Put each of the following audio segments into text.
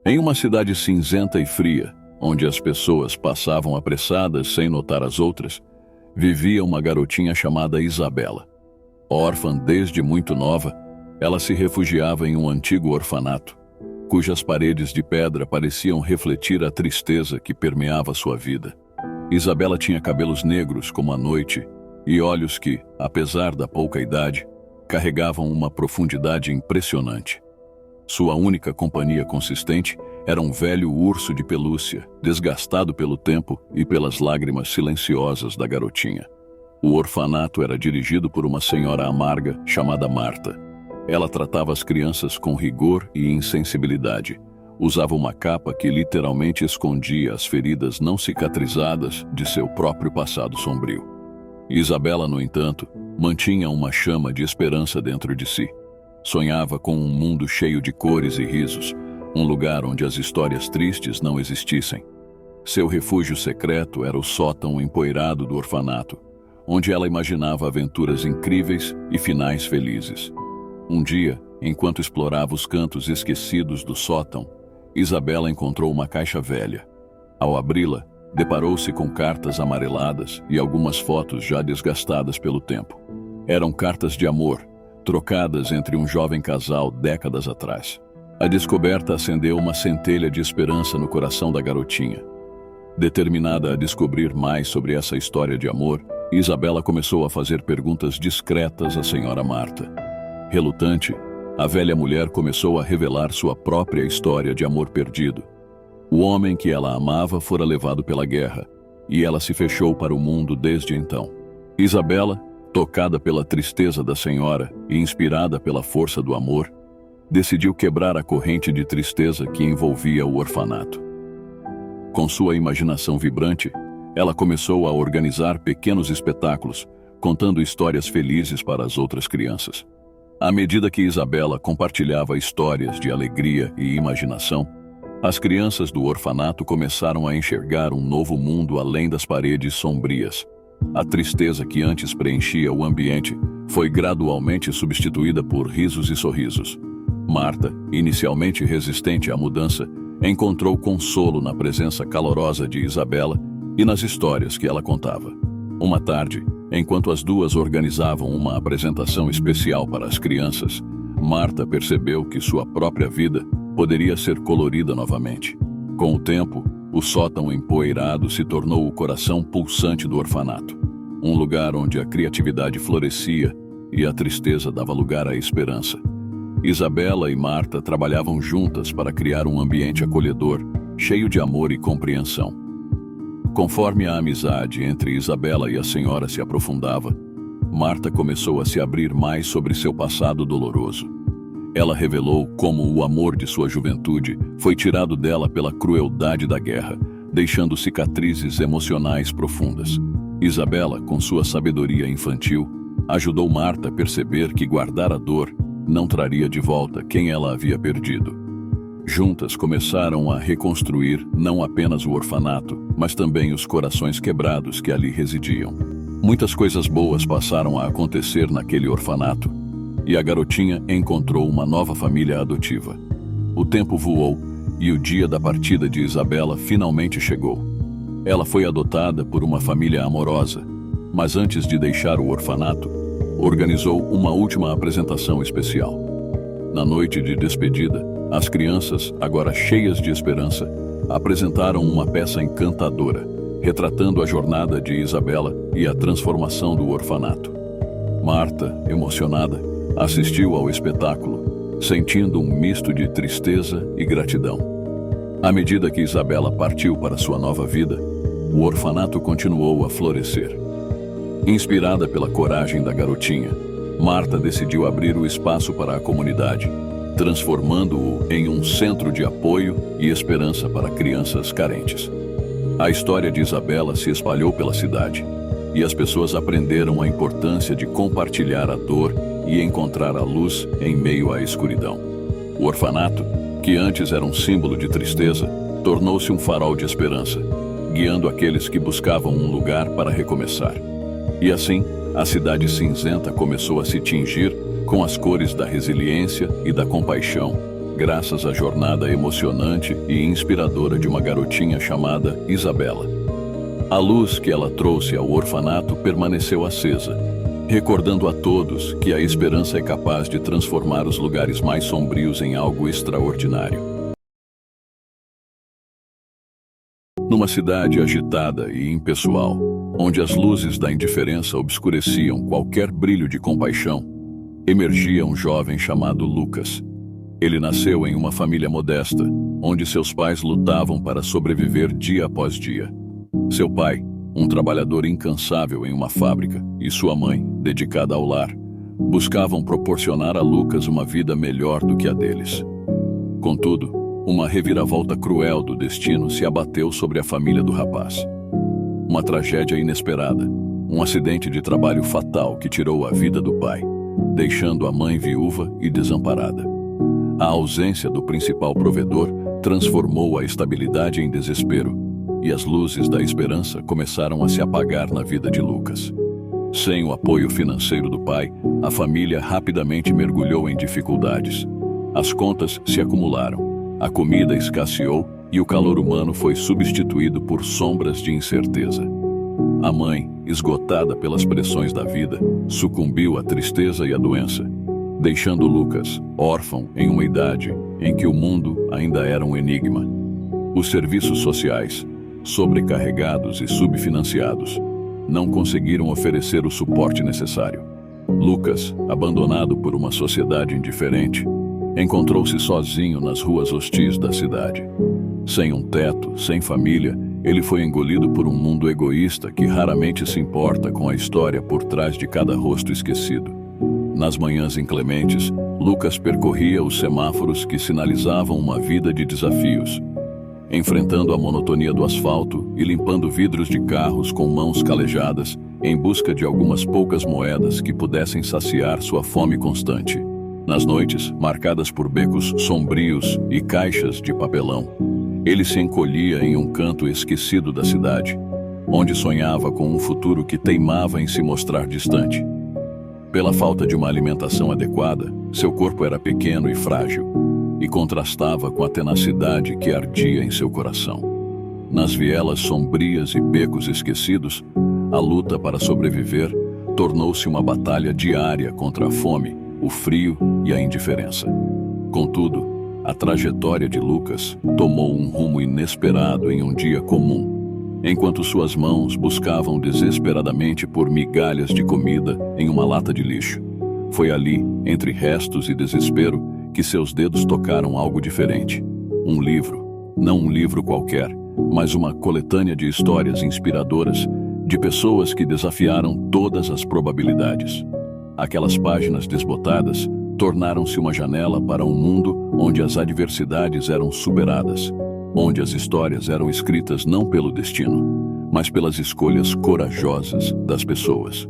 Em uma cidade cinzenta e fria, onde as pessoas passavam apressadas sem notar as outras, vivia uma garotinha chamada Isabela. Órfã desde muito nova, ela se refugiava em um antigo orfanato, cujas paredes de pedra pareciam refletir a tristeza que permeava sua vida. Isabela tinha cabelos negros como a noite e olhos que, apesar da pouca idade, carregavam uma profundidade impressionante. Sua única companhia consistente era um velho urso de pelúcia, desgastado pelo tempo e pelas lágrimas silenciosas da garotinha. O orfanato era dirigido por uma senhora amarga chamada Marta. Ela tratava as crianças com rigor e insensibilidade. Usava uma capa que literalmente escondia as feridas não cicatrizadas de seu próprio passado sombrio. Isabela, no entanto, mantinha uma chama de esperança dentro de si. Sonhava com um mundo cheio de cores e risos, um lugar onde as histórias tristes não existissem. Seu refúgio secreto era o sótão empoeirado do orfanato, onde ela imaginava aventuras incríveis e finais felizes. Um dia, enquanto explorava os cantos esquecidos do sótão, Isabela encontrou uma caixa velha. Ao abri-la, deparou-se com cartas amareladas e algumas fotos já desgastadas pelo tempo. Eram cartas de amor, trocadas entre um jovem casal décadas atrás. A descoberta acendeu uma centelha de esperança no coração da garotinha. Determinada a descobrir mais sobre essa história de amor, Isabela começou a fazer perguntas discretas à senhora Marta. Relutante, a velha mulher começou a revelar sua própria história de amor perdido. O homem que ela amava fora levado pela guerra, e ela se fechou para o mundo desde então. Isabela, tocada pela tristeza da senhora e inspirada pela força do amor, decidiu quebrar a corrente de tristeza que envolvia o orfanato. Com sua imaginação vibrante, ela começou a organizar pequenos espetáculos, contando histórias felizes para as outras crianças. À medida que Isabela compartilhava histórias de alegria e imaginação, as crianças do orfanato começaram a enxergar um novo mundo além das paredes sombrias. A tristeza que antes preenchia o ambiente foi gradualmente substituída por risos e sorrisos. Marta, inicialmente resistente à mudança, encontrou consolo na presença calorosa de Isabela e nas histórias que ela contava. Uma tarde, enquanto as duas organizavam uma apresentação especial para as crianças, Marta percebeu que sua própria vida poderia ser colorida novamente. Com o tempo, o sótão empoeirado se tornou o coração pulsante do orfanato, um lugar onde a criatividade florescia e a tristeza dava lugar à esperança. Isabela e Marta trabalhavam juntas para criar um ambiente acolhedor, cheio de amor e compreensão. Conforme a amizade entre Isabela e a senhora se aprofundava, Marta começou a se abrir mais sobre seu passado doloroso. Ela revelou como o amor de sua juventude foi tirado dela pela crueldade da guerra, deixando cicatrizes emocionais profundas. Isabela, com sua sabedoria infantil, ajudou Marta a perceber que guardar a dor não traria de volta quem ela havia perdido. Juntas começaram a reconstruir não apenas o orfanato, mas também os corações quebrados que ali residiam. Muitas coisas boas passaram a acontecer naquele orfanato, e a garotinha encontrou uma nova família adotiva. O tempo voou e o dia da partida de Isabela finalmente chegou. Ela foi adotada por uma família amorosa, mas antes de deixar o orfanato, organizou uma última apresentação especial. Na noite de despedida, as crianças, agora cheias de esperança, apresentaram uma peça encantadora, retratando a jornada de Isabela e a transformação do orfanato. Marta, emocionada, assistiu ao espetáculo, sentindo um misto de tristeza e gratidão. À medida que Isabela partiu para sua nova vida, o orfanato continuou a florescer. Inspirada pela coragem da garotinha, Marta decidiu abrir o espaço para a comunidade, transformando-o em um centro de apoio e esperança para crianças carentes. A história de Isabela se espalhou pela cidade, e as pessoas aprenderam a importância de compartilhar a dor e encontrar a luz em meio à escuridão. O orfanato, que antes era um símbolo de tristeza, tornou-se um farol de esperança, guiando aqueles que buscavam um lugar para recomeçar. E assim, a cidade cinzenta começou a se tingir com as cores da resiliência e da compaixão, graças à jornada emocionante e inspiradora de uma garotinha chamada Isabela. A luz que ela trouxe ao orfanato permaneceu acesa, recordando a todos que a esperança é capaz de transformar os lugares mais sombrios em algo extraordinário. Numa cidade agitada e impessoal, onde as luzes da indiferença obscureciam qualquer brilho de compaixão, emergia um jovem chamado Lucas. Ele nasceu em uma família modesta, onde seus pais lutavam para sobreviver dia após dia. Seu pai, um trabalhador incansável em uma fábrica, e sua mãe, dedicada ao lar, buscavam proporcionar a Lucas uma vida melhor do que a deles. Contudo, uma reviravolta cruel do destino se abateu sobre a família do rapaz. Uma tragédia inesperada, um acidente de trabalho fatal que tirou a vida do pai, deixando a mãe viúva e desamparada. A ausência do principal provedor transformou a estabilidade em desespero, e as luzes da esperança começaram a se apagar na vida de Lucas. Sem o apoio financeiro do pai, a família rapidamente mergulhou em dificuldades. As contas se acumularam, a comida escasseou e o calor humano foi substituído por sombras de incerteza. A mãe, esgotada pelas pressões da vida, sucumbiu à tristeza e à doença, deixando Lucas órfão em uma idade em que o mundo ainda era um enigma. Os serviços sociais, sobrecarregados e subfinanciados, não conseguiram oferecer o suporte necessário. Lucas, abandonado por uma sociedade indiferente, encontrou-se sozinho nas ruas hostis da cidade. Sem um teto, sem família, ele foi engolido por um mundo egoísta que raramente se importa com a história por trás de cada rosto esquecido. Nas manhãs inclementes, Lucas percorria os semáforos que sinalizavam uma vida de desafios, enfrentando a monotonia do asfalto e limpando vidros de carros com mãos calejadas em busca de algumas poucas moedas que pudessem saciar sua fome constante. Nas noites, marcadas por becos sombrios e caixas de papelão, ele se encolhia em um canto esquecido da cidade, onde sonhava com um futuro que teimava em se mostrar distante. Pela falta de uma alimentação adequada, seu corpo era pequeno e frágil, e contrastava com a tenacidade que ardia em seu coração. Nas vielas sombrias e becos esquecidos, a luta para sobreviver tornou-se uma batalha diária contra a fome, o frio e a indiferença. Contudo, a trajetória de Lucas tomou um rumo inesperado em um dia comum, enquanto suas mãos buscavam desesperadamente por migalhas de comida em uma lata de lixo. Foi ali, entre restos e desespero, que seus dedos tocaram algo diferente. Um livro, não um livro qualquer, mas uma coletânea de histórias inspiradoras de pessoas que desafiaram todas as probabilidades. Aquelas páginas desbotadas tornaram-se uma janela para um mundo onde as adversidades eram superadas, onde as histórias eram escritas não pelo destino, mas pelas escolhas corajosas das pessoas.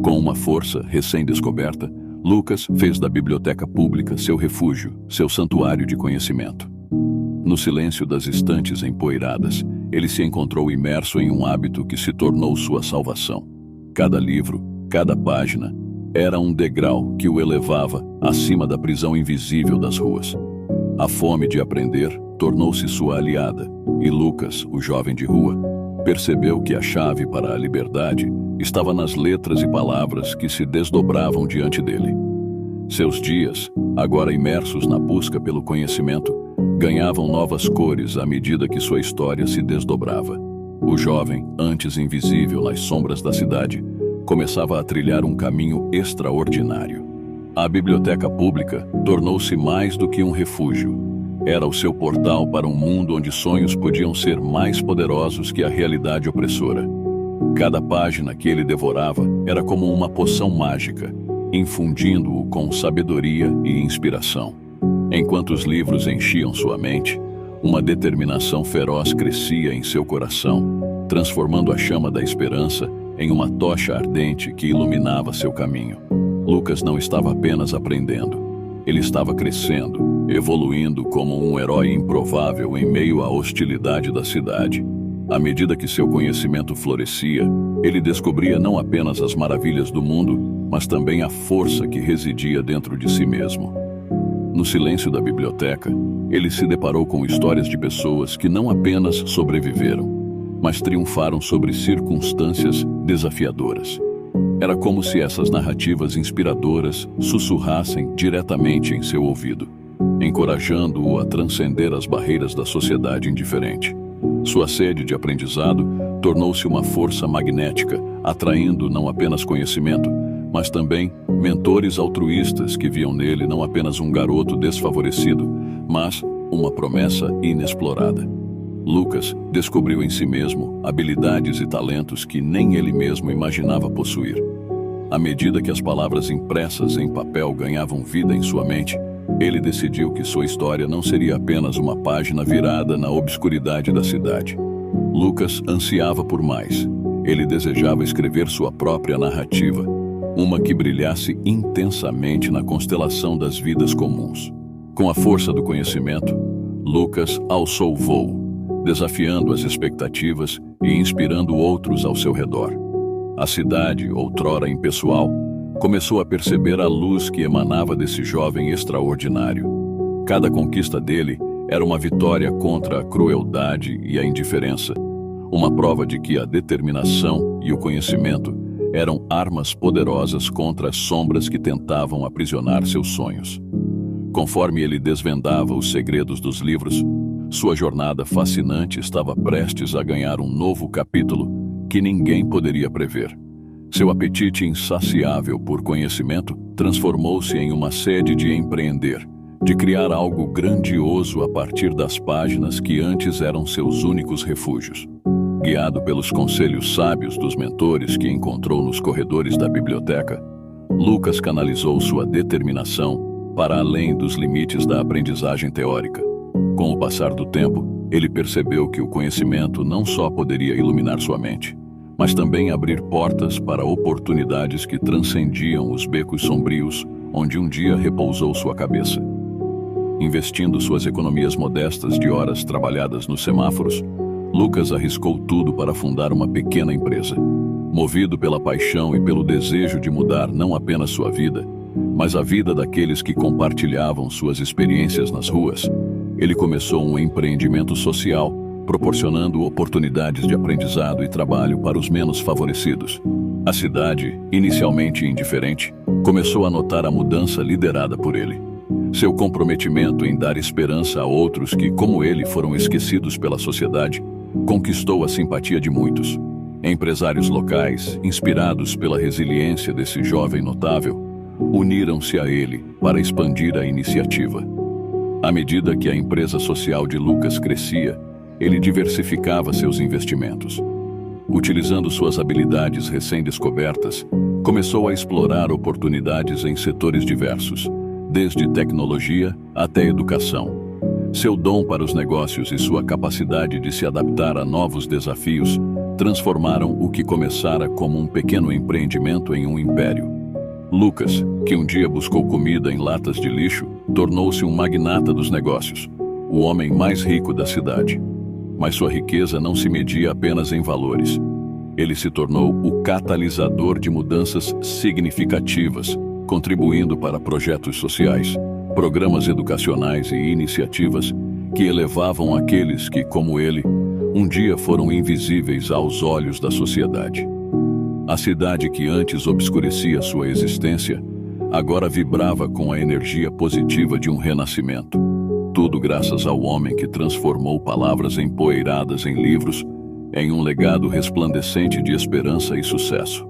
Com uma força recém-descoberta, Lucas fez da biblioteca pública seu refúgio, seu santuário de conhecimento. No silêncio das estantes empoeiradas, ele se encontrou imerso em um hábito que se tornou sua salvação. Cada livro, cada página, era um degrau que o elevava acima da prisão invisível das ruas. A fome de aprender tornou-se sua aliada, e Lucas, o jovem de rua, percebeu que a chave para a liberdade estava nas letras e palavras que se desdobravam diante dele. Seus dias, agora imersos na busca pelo conhecimento, ganhavam novas cores à medida que sua história se desdobrava. O jovem, antes invisível nas sombras da cidade, começava a trilhar um caminho extraordinário. A biblioteca pública tornou-se mais do que um refúgio. Era o seu portal para um mundo onde sonhos podiam ser mais poderosos que a realidade opressora. Cada página que ele devorava era como uma poção mágica, infundindo-o com sabedoria e inspiração. Enquanto os livros enchiam sua mente, uma determinação feroz crescia em seu coração, transformando a chama da esperança em uma tocha ardente que iluminava seu caminho. Lucas não estava apenas aprendendo, ele estava crescendo, evoluindo como um herói improvável em meio à hostilidade da cidade. À medida que seu conhecimento florescia, ele descobria não apenas as maravilhas do mundo, mas também a força que residia dentro de si mesmo. No silêncio da biblioteca, ele se deparou com histórias de pessoas que não apenas sobreviveram, mas triunfaram sobre circunstâncias desafiadoras. Era como se essas narrativas inspiradoras sussurrassem diretamente em seu ouvido, encorajando-o a transcender as barreiras da sociedade indiferente. Sua sede de aprendizado tornou-se uma força magnética, atraindo não apenas conhecimento, mas também mentores altruístas que viam nele não apenas um garoto desfavorecido, mas uma promessa inexplorada. Lucas descobriu em si mesmo habilidades e talentos que nem ele mesmo imaginava possuir. À medida que as palavras impressas em papel ganhavam vida em sua mente, ele decidiu que sua história não seria apenas uma página virada na obscuridade da cidade. Lucas ansiava por mais. Ele desejava escrever sua própria narrativa, uma que brilhasse intensamente na constelação das vidas comuns. Com a força do conhecimento, Lucas alçou o voo, desafiando as expectativas e inspirando outros ao seu redor. A cidade, outrora impessoal, começou a perceber a luz que emanava desse jovem extraordinário. Cada conquista dele era uma vitória contra a crueldade e a indiferença, uma prova de que a determinação e o conhecimento eram armas poderosas contra as sombras que tentavam aprisionar seus sonhos. Conforme ele desvendava os segredos dos livros, sua jornada fascinante estava prestes a ganhar um novo capítulo que ninguém poderia prever. Seu apetite insaciável por conhecimento transformou-se em uma sede de empreender, de criar algo grandioso a partir das páginas que antes eram seus únicos refúgios. Guiado pelos conselhos sábios dos mentores que encontrou nos corredores da biblioteca, Lucas canalizou sua determinação para além dos limites da aprendizagem teórica. Com o passar do tempo, ele percebeu que o conhecimento não só poderia iluminar sua mente, mas também abrir portas para oportunidades que transcendiam os becos sombrios onde um dia repousou sua cabeça. Investindo suas economias modestas de horas trabalhadas nos semáforos, Lucas arriscou tudo para fundar uma pequena empresa. Movido pela paixão e pelo desejo de mudar não apenas sua vida, mas a vida daqueles que compartilhavam suas experiências nas ruas, ele começou um empreendimento social, proporcionando oportunidades de aprendizado e trabalho para os menos favorecidos. A cidade, inicialmente indiferente, começou a notar a mudança liderada por ele. Seu comprometimento em dar esperança a outros que, como ele, foram esquecidos pela sociedade, conquistou a simpatia de muitos. Empresários locais, inspirados pela resiliência desse jovem notável, uniram-se a ele para expandir a iniciativa. À medida que a empresa social de Lucas crescia, ele diversificava seus investimentos. Utilizando suas habilidades recém-descobertas, começou a explorar oportunidades em setores diversos, desde tecnologia até educação. Seu dom para os negócios e sua capacidade de se adaptar a novos desafios transformaram o que começara como um pequeno empreendimento em um império. Lucas, que um dia buscou comida em latas de lixo, tornou-se um magnata dos negócios, o homem mais rico da cidade. Mas sua riqueza não se media apenas em valores. Ele se tornou o catalisador de mudanças significativas, contribuindo para projetos sociais, programas educacionais e iniciativas que elevavam aqueles que, como ele, um dia foram invisíveis aos olhos da sociedade. A cidade que antes obscurecia sua existência, agora vibrava com a energia positiva de um renascimento. Tudo graças ao homem que transformou palavras empoeiradas em livros em um legado resplandecente de esperança e sucesso.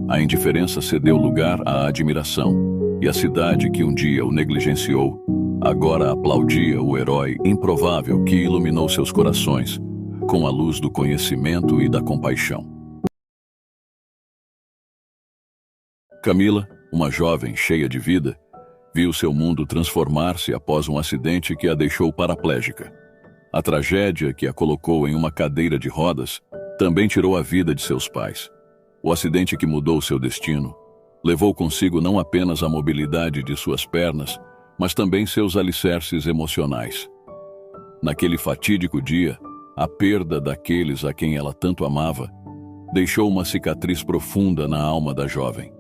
A indiferença cedeu lugar à admiração, e a cidade que um dia o negligenciou, agora aplaudia o herói improvável que iluminou seus corações com a luz do conhecimento e da compaixão. Camila, uma jovem cheia de vida, viu seu mundo transformar-se após um acidente que a deixou paraplégica. A tragédia que a colocou em uma cadeira de rodas também tirou a vida de seus pais. O acidente que mudou seu destino levou consigo não apenas a mobilidade de suas pernas, mas também seus alicerces emocionais. Naquele fatídico dia, a perda daqueles a quem ela tanto amava deixou uma cicatriz profunda na alma da jovem.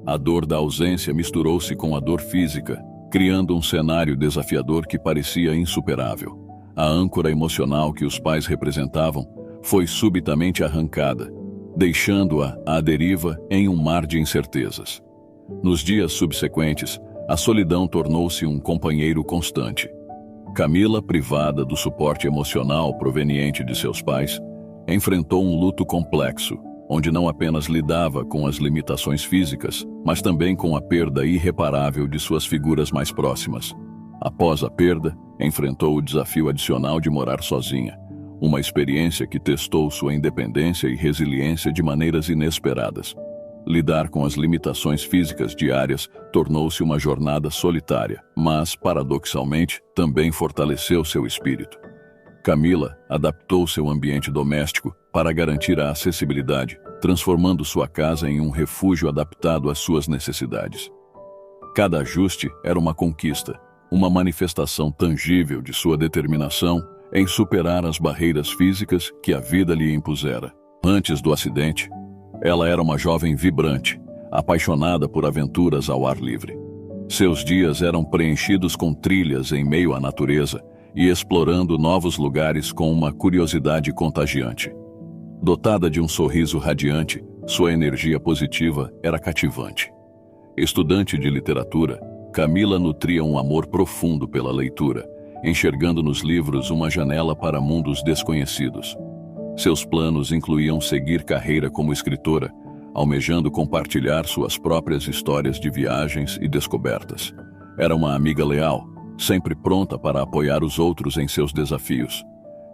A dor da ausência misturou-se com a dor física, criando um cenário desafiador que parecia insuperável. A âncora emocional que os pais representavam foi subitamente arrancada, deixando-a à deriva em um mar de incertezas. Nos dias subsequentes, a solidão tornou-se um companheiro constante. Camila, privada do suporte emocional proveniente de seus pais, enfrentou um luto complexo, onde não apenas lidava com as limitações físicas, mas também com a perda irreparável de suas figuras mais próximas. Após a perda, enfrentou o desafio adicional de morar sozinha, uma experiência que testou sua independência e resiliência de maneiras inesperadas. Lidar com as limitações físicas diárias tornou-se uma jornada solitária, mas, paradoxalmente, também fortaleceu seu espírito. Camila adaptou seu ambiente doméstico para garantir a acessibilidade, transformando sua casa em um refúgio adaptado às suas necessidades. Cada ajuste era uma conquista, uma manifestação tangível de sua determinação em superar as barreiras físicas que a vida lhe impusera. Antes do acidente, ela era uma jovem vibrante, apaixonada por aventuras ao ar livre. Seus dias eram preenchidos com trilhas em meio à natureza e explorando novos lugares com uma curiosidade contagiante. Dotada de um sorriso radiante, sua energia positiva era cativante. Estudante de literatura, Camila nutria um amor profundo pela leitura, enxergando nos livros uma janela para mundos desconhecidos. Seus planos incluíam seguir carreira como escritora, almejando compartilhar suas próprias histórias de viagens e descobertas. Era uma amiga leal, sempre pronta para apoiar os outros em seus desafios.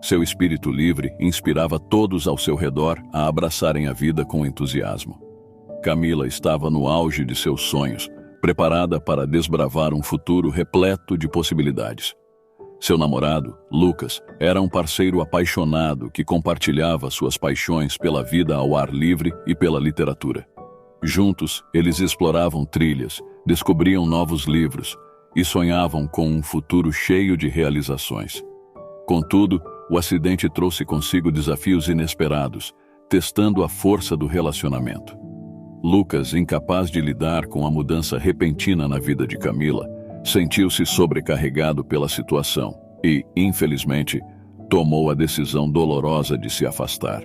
Seu espírito livre inspirava todos ao seu redor a abraçarem a vida com entusiasmo. Camila estava no auge de seus sonhos, preparada para desbravar um futuro repleto de possibilidades. Seu namorado, Lucas, era um parceiro apaixonado que compartilhava suas paixões pela vida ao ar livre e pela literatura. Juntos, eles exploravam trilhas, descobriam novos livros e sonhavam com um futuro cheio de realizações. Contudo, o acidente trouxe consigo desafios inesperados, testando a força do relacionamento. Lucas, incapaz de lidar com a mudança repentina na vida de Camila, sentiu-se sobrecarregado pela situação e, infelizmente, tomou a decisão dolorosa de se afastar.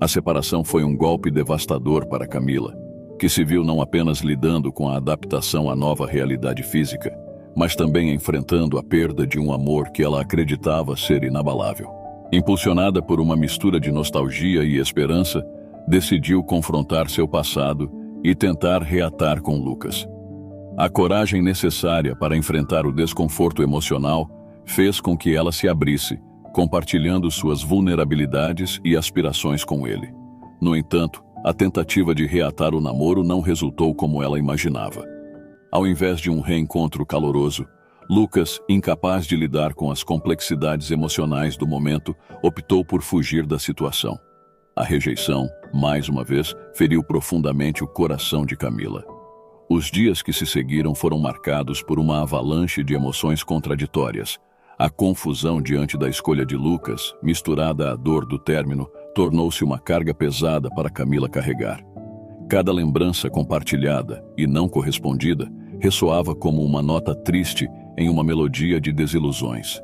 A separação foi um golpe devastador para Camila, que se viu não apenas lidando com a adaptação à nova realidade física, mas também enfrentando a perda de um amor que ela acreditava ser inabalável. Impulsionada por uma mistura de nostalgia e esperança, decidiu confrontar seu passado e tentar reatar com Lucas. A coragem necessária para enfrentar o desconforto emocional fez com que ela se abrisse, compartilhando suas vulnerabilidades e aspirações com ele. No entanto, a tentativa de reatar o namoro não resultou como ela imaginava. Ao invés de um reencontro caloroso, Lucas, incapaz de lidar com as complexidades emocionais do momento, optou por fugir da situação. A rejeição, mais uma vez, feriu profundamente o coração de Camila. Os dias que se seguiram foram marcados por uma avalanche de emoções contraditórias. A confusão diante da escolha de Lucas, misturada à dor do término, tornou-se uma carga pesada para Camila carregar. Cada lembrança compartilhada e não correspondida ressoava como uma nota triste em uma melodia de desilusões.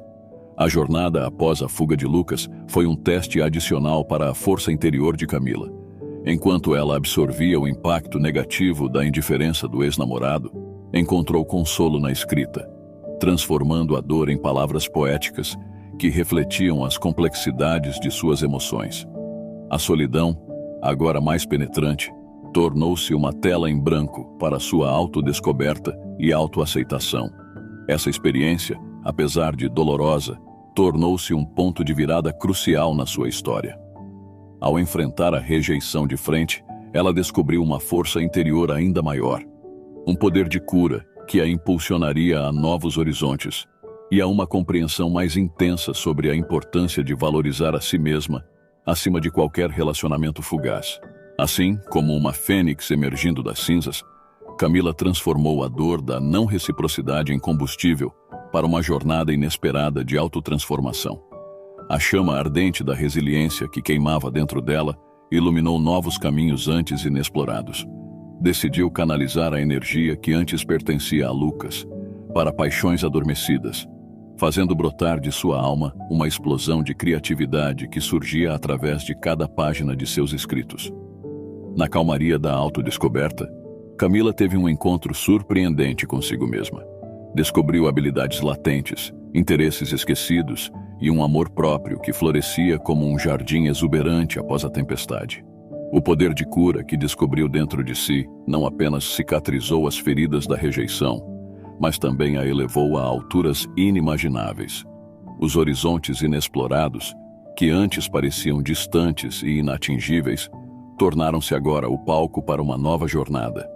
A jornada após a fuga de Lucas foi um teste adicional para a força interior de Camila. Enquanto ela absorvia o impacto negativo da indiferença do ex-namorado, encontrou consolo na escrita, transformando a dor em palavras poéticas que refletiam as complexidades de suas emoções. A solidão, agora mais penetrante, tornou-se uma tela em branco para sua autodescoberta e autoaceitação. Essa experiência, apesar de dolorosa, tornou-se um ponto de virada crucial na sua história. Ao enfrentar a rejeição de frente, ela descobriu uma força interior ainda maior, um poder de cura que a impulsionaria a novos horizontes e a uma compreensão mais intensa sobre a importância de valorizar a si mesma acima de qualquer relacionamento fugaz. Assim, como uma fênix emergindo das cinzas, Camila transformou a dor da não reciprocidade em combustível para uma jornada inesperada de autotransformação. A chama ardente da resiliência que queimava dentro dela iluminou novos caminhos antes inexplorados. Decidiu canalizar a energia que antes pertencia a Lucas, para paixões adormecidas, fazendo brotar de sua alma uma explosão de criatividade que surgia através de cada página de seus escritos. Na calmaria da autodescoberta, Camila teve um encontro surpreendente consigo mesma. Descobriu habilidades latentes, interesses esquecidos e um amor próprio que florescia como um jardim exuberante após a tempestade. O poder de cura que descobriu dentro de si não apenas cicatrizou as feridas da rejeição, mas também a elevou a alturas inimagináveis. Os horizontes inexplorados, que antes pareciam distantes e inatingíveis, tornaram-se agora o palco para uma nova jornada.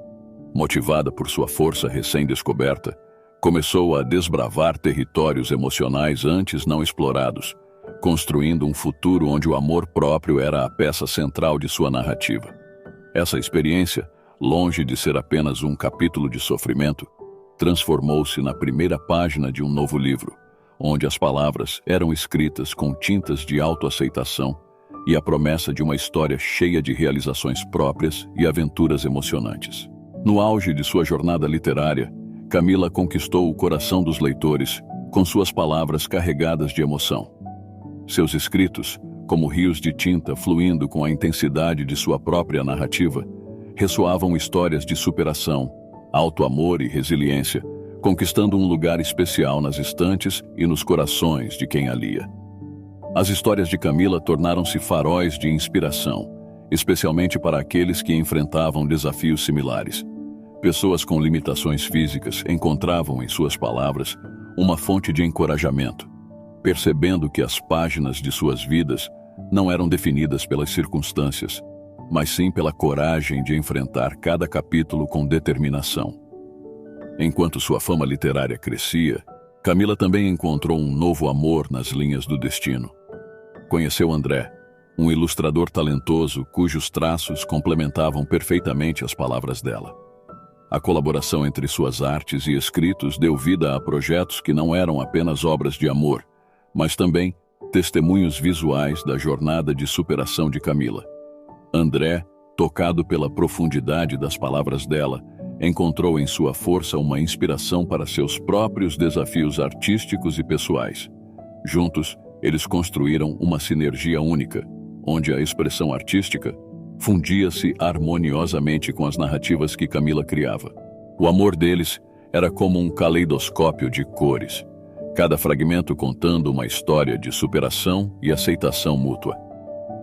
Motivada por sua força recém-descoberta, começou a desbravar territórios emocionais antes não explorados, construindo um futuro onde o amor próprio era a peça central de sua narrativa. Essa experiência, longe de ser apenas um capítulo de sofrimento, transformou-se na primeira página de um novo livro, onde as palavras eram escritas com tintas de autoaceitação e a promessa de uma história cheia de realizações próprias e aventuras emocionantes. No auge de sua jornada literária, Camila conquistou o coração dos leitores com suas palavras carregadas de emoção. Seus escritos, como rios de tinta fluindo com a intensidade de sua própria narrativa, ressoavam histórias de superação, alto amor e resiliência, conquistando um lugar especial nas estantes e nos corações de quem a lia. As histórias de Camila tornaram-se faróis de inspiração, especialmente para aqueles que enfrentavam desafios similares. Pessoas com limitações físicas encontravam em suas palavras uma fonte de encorajamento, percebendo que as páginas de suas vidas não eram definidas pelas circunstâncias, mas sim pela coragem de enfrentar cada capítulo com determinação. Enquanto sua fama literária crescia, Camila também encontrou um novo amor nas linhas do destino. Conheceu André, um ilustrador talentoso cujos traços complementavam perfeitamente as palavras dela. A colaboração entre suas artes e escritos deu vida a projetos que não eram apenas obras de amor, mas também testemunhos visuais da jornada de superação de Camila. André, tocado pela profundidade das palavras dela, encontrou em sua força uma inspiração para seus próprios desafios artísticos e pessoais. Juntos, eles construíram uma sinergia única, onde a expressão artística fundia-se harmoniosamente com as narrativas que Camila criava. O amor deles era como um caleidoscópio de cores, cada fragmento contando uma história de superação e aceitação mútua.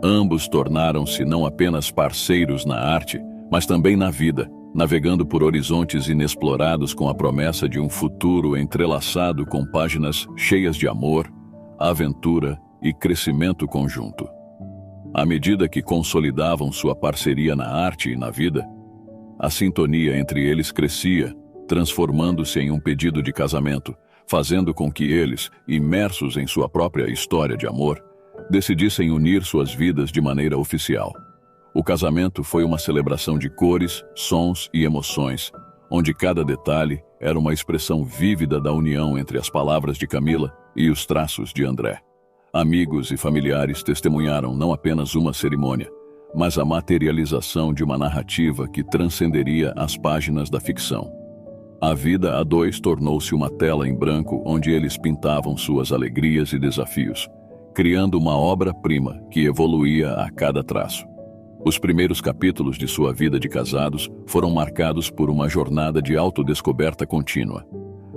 Ambos tornaram-se não apenas parceiros na arte, mas também na vida, navegando por horizontes inexplorados com a promessa de um futuro entrelaçado com páginas cheias de amor, aventura e crescimento conjunto. À medida que consolidavam sua parceria na arte e na vida, a sintonia entre eles crescia, transformando-se em um pedido de casamento, fazendo com que eles, imersos em sua própria história de amor, decidissem unir suas vidas de maneira oficial. O casamento foi uma celebração de cores, sons e emoções, onde cada detalhe era uma expressão vívida da união entre as palavras de Camila e os traços de André. Amigos e familiares testemunharam não apenas uma cerimônia, mas a materialização de uma narrativa que transcenderia as páginas da ficção. A vida a dois tornou-se uma tela em branco onde eles pintavam suas alegrias e desafios, criando uma obra-prima que evoluía a cada traço. Os primeiros capítulos de sua vida de casados foram marcados por uma jornada de autodescoberta contínua.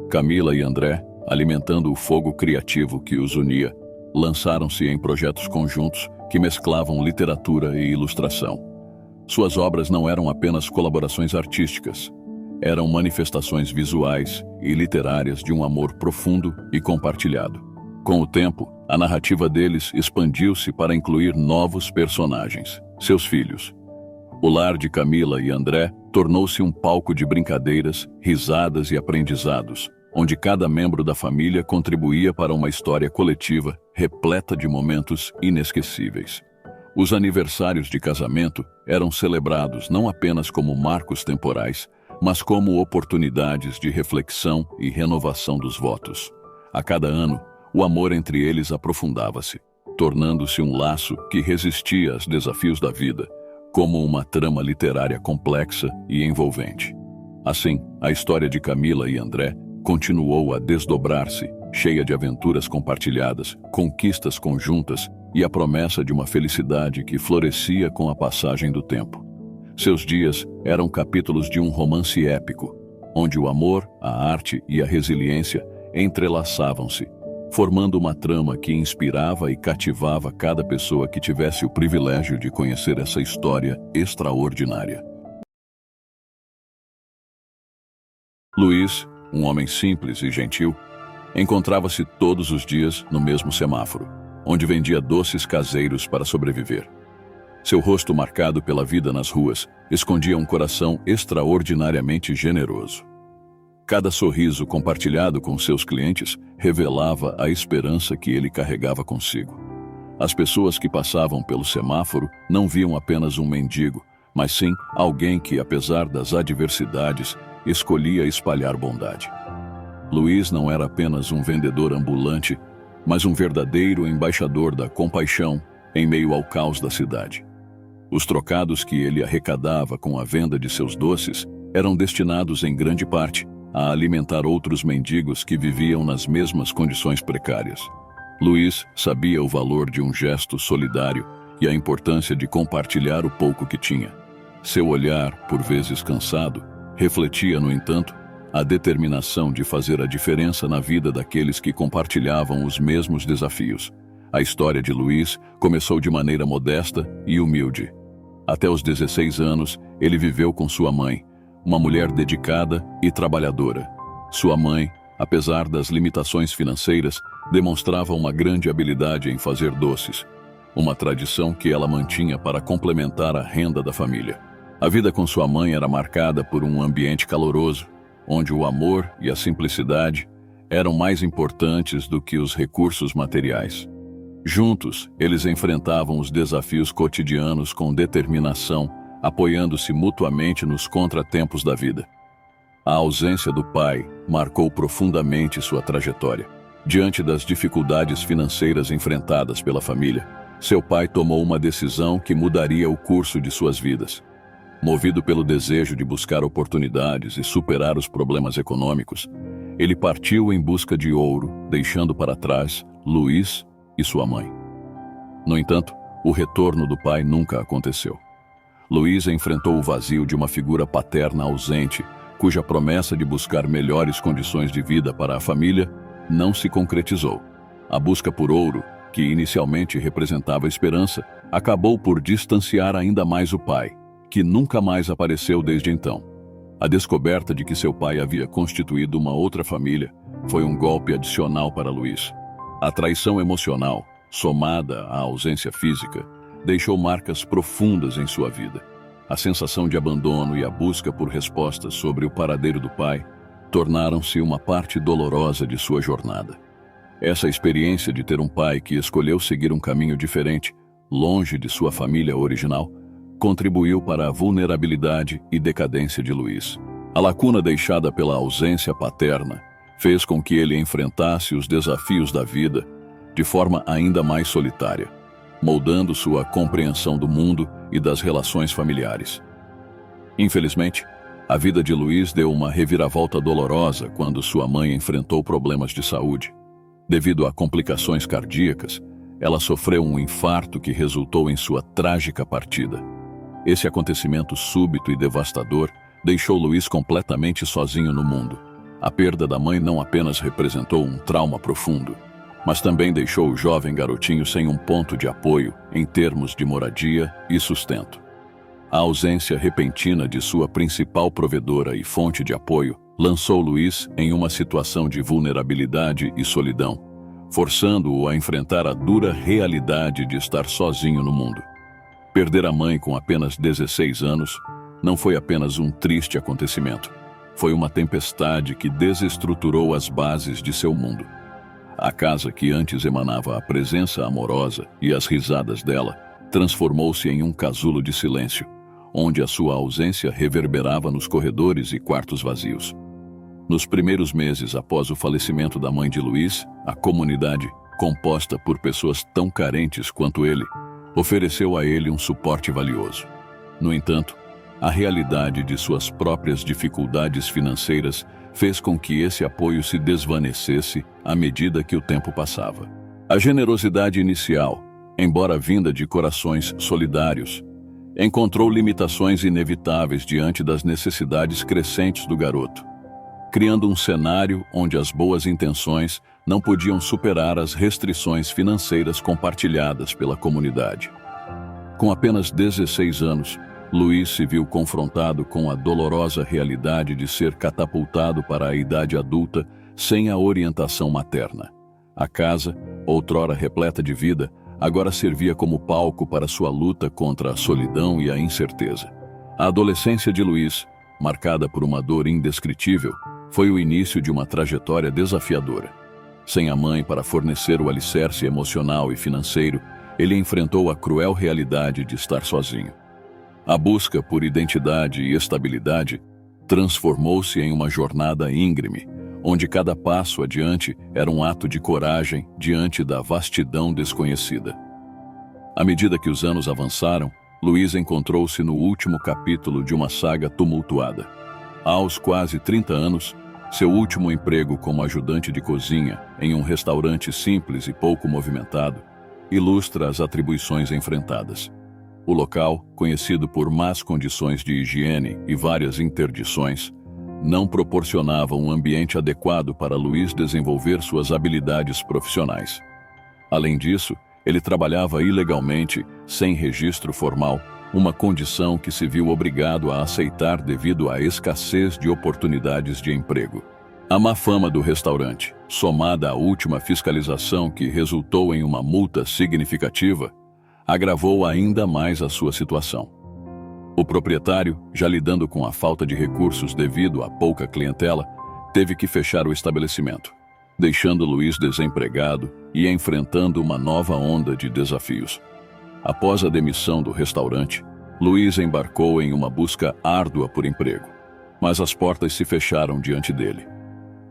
Camila e André, alimentando o fogo criativo que os unia, lançaram-se em projetos conjuntos que mesclavam literatura e ilustração. Suas obras não eram apenas colaborações artísticas, eram manifestações visuais e literárias de um amor profundo e compartilhado. Com o tempo, a narrativa deles expandiu-se para incluir novos personagens, seus filhos. O lar de Camila e André tornou-se um palco de brincadeiras, risadas e aprendizados, onde cada membro da família contribuía para uma história coletiva repleta de momentos inesquecíveis. Os aniversários de casamento eram celebrados não apenas como marcos temporais, mas como oportunidades de reflexão e renovação dos votos. A cada ano, o amor entre eles aprofundava-se, tornando-se um laço que resistia aos desafios da vida, como uma trama literária complexa e envolvente. Assim, a história de Camila e André continuou a desdobrar-se, cheia de aventuras compartilhadas, conquistas conjuntas e a promessa de uma felicidade que florescia com a passagem do tempo. Seus dias eram capítulos de um romance épico, onde o amor, a arte e a resiliência entrelaçavam-se, formando uma trama que inspirava e cativava cada pessoa que tivesse o privilégio de conhecer essa história extraordinária. Luís, um homem simples e gentil, encontrava-se todos os dias no mesmo semáforo, onde vendia doces caseiros para sobreviver. Seu rosto marcado pela vida nas ruas escondia um coração extraordinariamente generoso. Cada sorriso compartilhado com seus clientes revelava a esperança que ele carregava consigo. As pessoas que passavam pelo semáforo não viam apenas um mendigo, mas sim alguém que, apesar das adversidades, escolhia espalhar bondade. Luís não era apenas um vendedor ambulante, mas um verdadeiro embaixador da compaixão em meio ao caos da cidade. Os trocados que ele arrecadava com a venda de seus doces eram destinados em grande parte a alimentar outros mendigos que viviam nas mesmas condições precárias. Luís sabia o valor de um gesto solidário e a importância de compartilhar o pouco que tinha. Seu olhar, por vezes cansado, refletia, no entanto, a determinação de fazer a diferença na vida daqueles que compartilhavam os mesmos desafios. A história de Luís começou de maneira modesta e humilde. Até os 16 anos, ele viveu com sua mãe, uma mulher dedicada e trabalhadora. Sua mãe, apesar das limitações financeiras, demonstrava uma grande habilidade em fazer doces, uma tradição que ela mantinha para complementar a renda da família. A vida com sua mãe era marcada por um ambiente caloroso, onde o amor e a simplicidade eram mais importantes do que os recursos materiais. Juntos, eles enfrentavam os desafios cotidianos com determinação, apoiando-se mutuamente nos contratempos da vida. A ausência do pai marcou profundamente sua trajetória. Diante das dificuldades financeiras enfrentadas pela família, seu pai tomou uma decisão que mudaria o curso de suas vidas. Movido pelo desejo de buscar oportunidades e superar os problemas econômicos, ele partiu em busca de ouro, deixando para trás Luís e sua mãe. No entanto, o retorno do pai nunca aconteceu. Luís enfrentou o vazio de uma figura paterna ausente, cuja promessa de buscar melhores condições de vida para a família não se concretizou. A busca por ouro, que inicialmente representava esperança, acabou por distanciar ainda mais o pai, que nunca mais apareceu desde então. A descoberta de que seu pai havia constituído uma outra família foi um golpe adicional para Luís. A traição emocional, somada à ausência física, deixou marcas profundas em sua vida. A sensação de abandono e a busca por respostas sobre o paradeiro do pai tornaram-se uma parte dolorosa de sua jornada. Essa experiência de ter um pai que escolheu seguir um caminho diferente, longe de sua família original, contribuiu para a vulnerabilidade e decadência de Luís. A lacuna deixada pela ausência paterna fez com que ele enfrentasse os desafios da vida de forma ainda mais solitária, moldando sua compreensão do mundo e das relações familiares. Infelizmente, a vida de Luís deu uma reviravolta dolorosa quando sua mãe enfrentou problemas de saúde. Devido a complicações cardíacas, ela sofreu um infarto que resultou em sua trágica partida. Esse acontecimento súbito e devastador deixou Luís completamente sozinho no mundo. A perda da mãe não apenas representou um trauma profundo, mas também deixou o jovem garotinho sem um ponto de apoio em termos de moradia e sustento. A ausência repentina de sua principal provedora e fonte de apoio lançou Luís em uma situação de vulnerabilidade e solidão, forçando-o a enfrentar a dura realidade de estar sozinho no mundo. Perder a mãe com apenas 16 anos não foi apenas um triste acontecimento. Foi uma tempestade que desestruturou as bases de seu mundo. A casa que antes emanava a presença amorosa e as risadas dela transformou-se em um casulo de silêncio, onde a sua ausência reverberava nos corredores e quartos vazios. Nos primeiros meses após o falecimento da mãe de Luís, a comunidade, composta por pessoas tão carentes quanto ele, ofereceu a ele um suporte valioso. No entanto, a realidade de suas próprias dificuldades financeiras fez com que esse apoio se desvanecesse à medida que o tempo passava. A generosidade inicial, embora vinda de corações solidários, encontrou limitações inevitáveis diante das necessidades crescentes do garoto, criando um cenário onde as boas intenções não podiam superar as restrições financeiras compartilhadas pela comunidade. Com apenas 16 anos, Luiz se viu confrontado com a dolorosa realidade de ser catapultado para a idade adulta sem a orientação materna. A casa, outrora repleta de vida, agora servia como palco para sua luta contra a solidão e a incerteza. A adolescência de Luiz, marcada por uma dor indescritível, foi o início de uma trajetória desafiadora. Sem a mãe para fornecer o alicerce emocional e financeiro, ele enfrentou a cruel realidade de estar sozinho. A busca por identidade e estabilidade transformou-se em uma jornada íngreme, onde cada passo adiante era um ato de coragem diante da vastidão desconhecida. À medida que os anos avançaram, Luiz encontrou-se no último capítulo de uma saga tumultuada. Aos quase 30 anos, seu último emprego como ajudante de cozinha em um restaurante simples e pouco movimentado ilustra as atribuições enfrentadas. O local, conhecido por más condições de higiene e várias interdições, não proporcionava um ambiente adequado para Luiz desenvolver suas habilidades profissionais. Além disso, ele trabalhava ilegalmente, sem registro formal, uma condição que se viu obrigado a aceitar devido à escassez de oportunidades de emprego. A má fama do restaurante, somada à última fiscalização que resultou em uma multa significativa, agravou ainda mais a sua situação. O proprietário, já lidando com a falta de recursos devido à pouca clientela, teve que fechar o estabelecimento, deixando Luiz desempregado e enfrentando uma nova onda de desafios. Após a demissão do restaurante, Luiz embarcou em uma busca árdua por emprego, mas as portas se fecharam diante dele.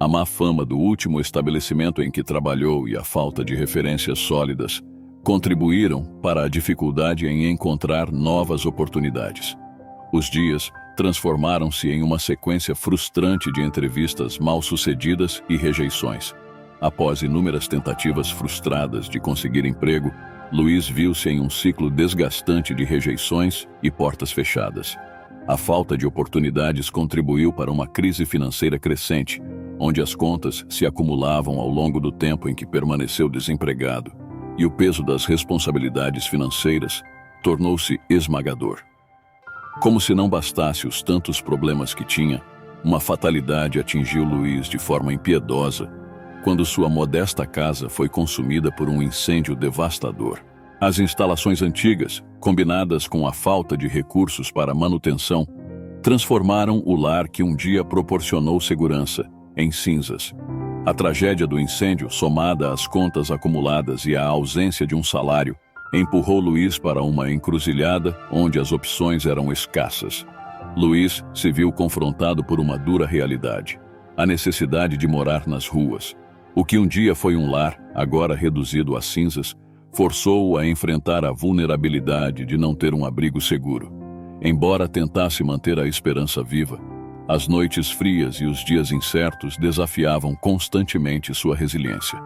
A má fama do último estabelecimento em que trabalhou e a falta de referências sólidas contribuíram para a dificuldade em encontrar novas oportunidades. Os dias transformaram-se em uma sequência frustrante de entrevistas mal-sucedidas e rejeições. Após inúmeras tentativas frustradas de conseguir emprego, Luiz viu-se em um ciclo desgastante de rejeições e portas fechadas. A falta de oportunidades contribuiu para uma crise financeira crescente, onde as contas se acumulavam ao longo do tempo em que permaneceu desempregado, e o peso das responsabilidades financeiras tornou-se esmagador. Como se não bastasse os tantos problemas que tinha, uma fatalidade atingiu Luiz de forma impiedosa, quando sua modesta casa foi consumida por um incêndio devastador. As instalações antigas, combinadas com a falta de recursos para manutenção, transformaram o lar que um dia proporcionou segurança em cinzas. A tragédia do incêndio, somada às contas acumuladas e à ausência de um salário, empurrou Luiz para uma encruzilhada onde as opções eram escassas. Luiz se viu confrontado por uma dura realidade: a necessidade de morar nas ruas. O que um dia foi um lar, agora reduzido a cinzas, forçou-o a enfrentar a vulnerabilidade de não ter um abrigo seguro. Embora tentasse manter a esperança viva, as noites frias e os dias incertos desafiavam constantemente sua resiliência.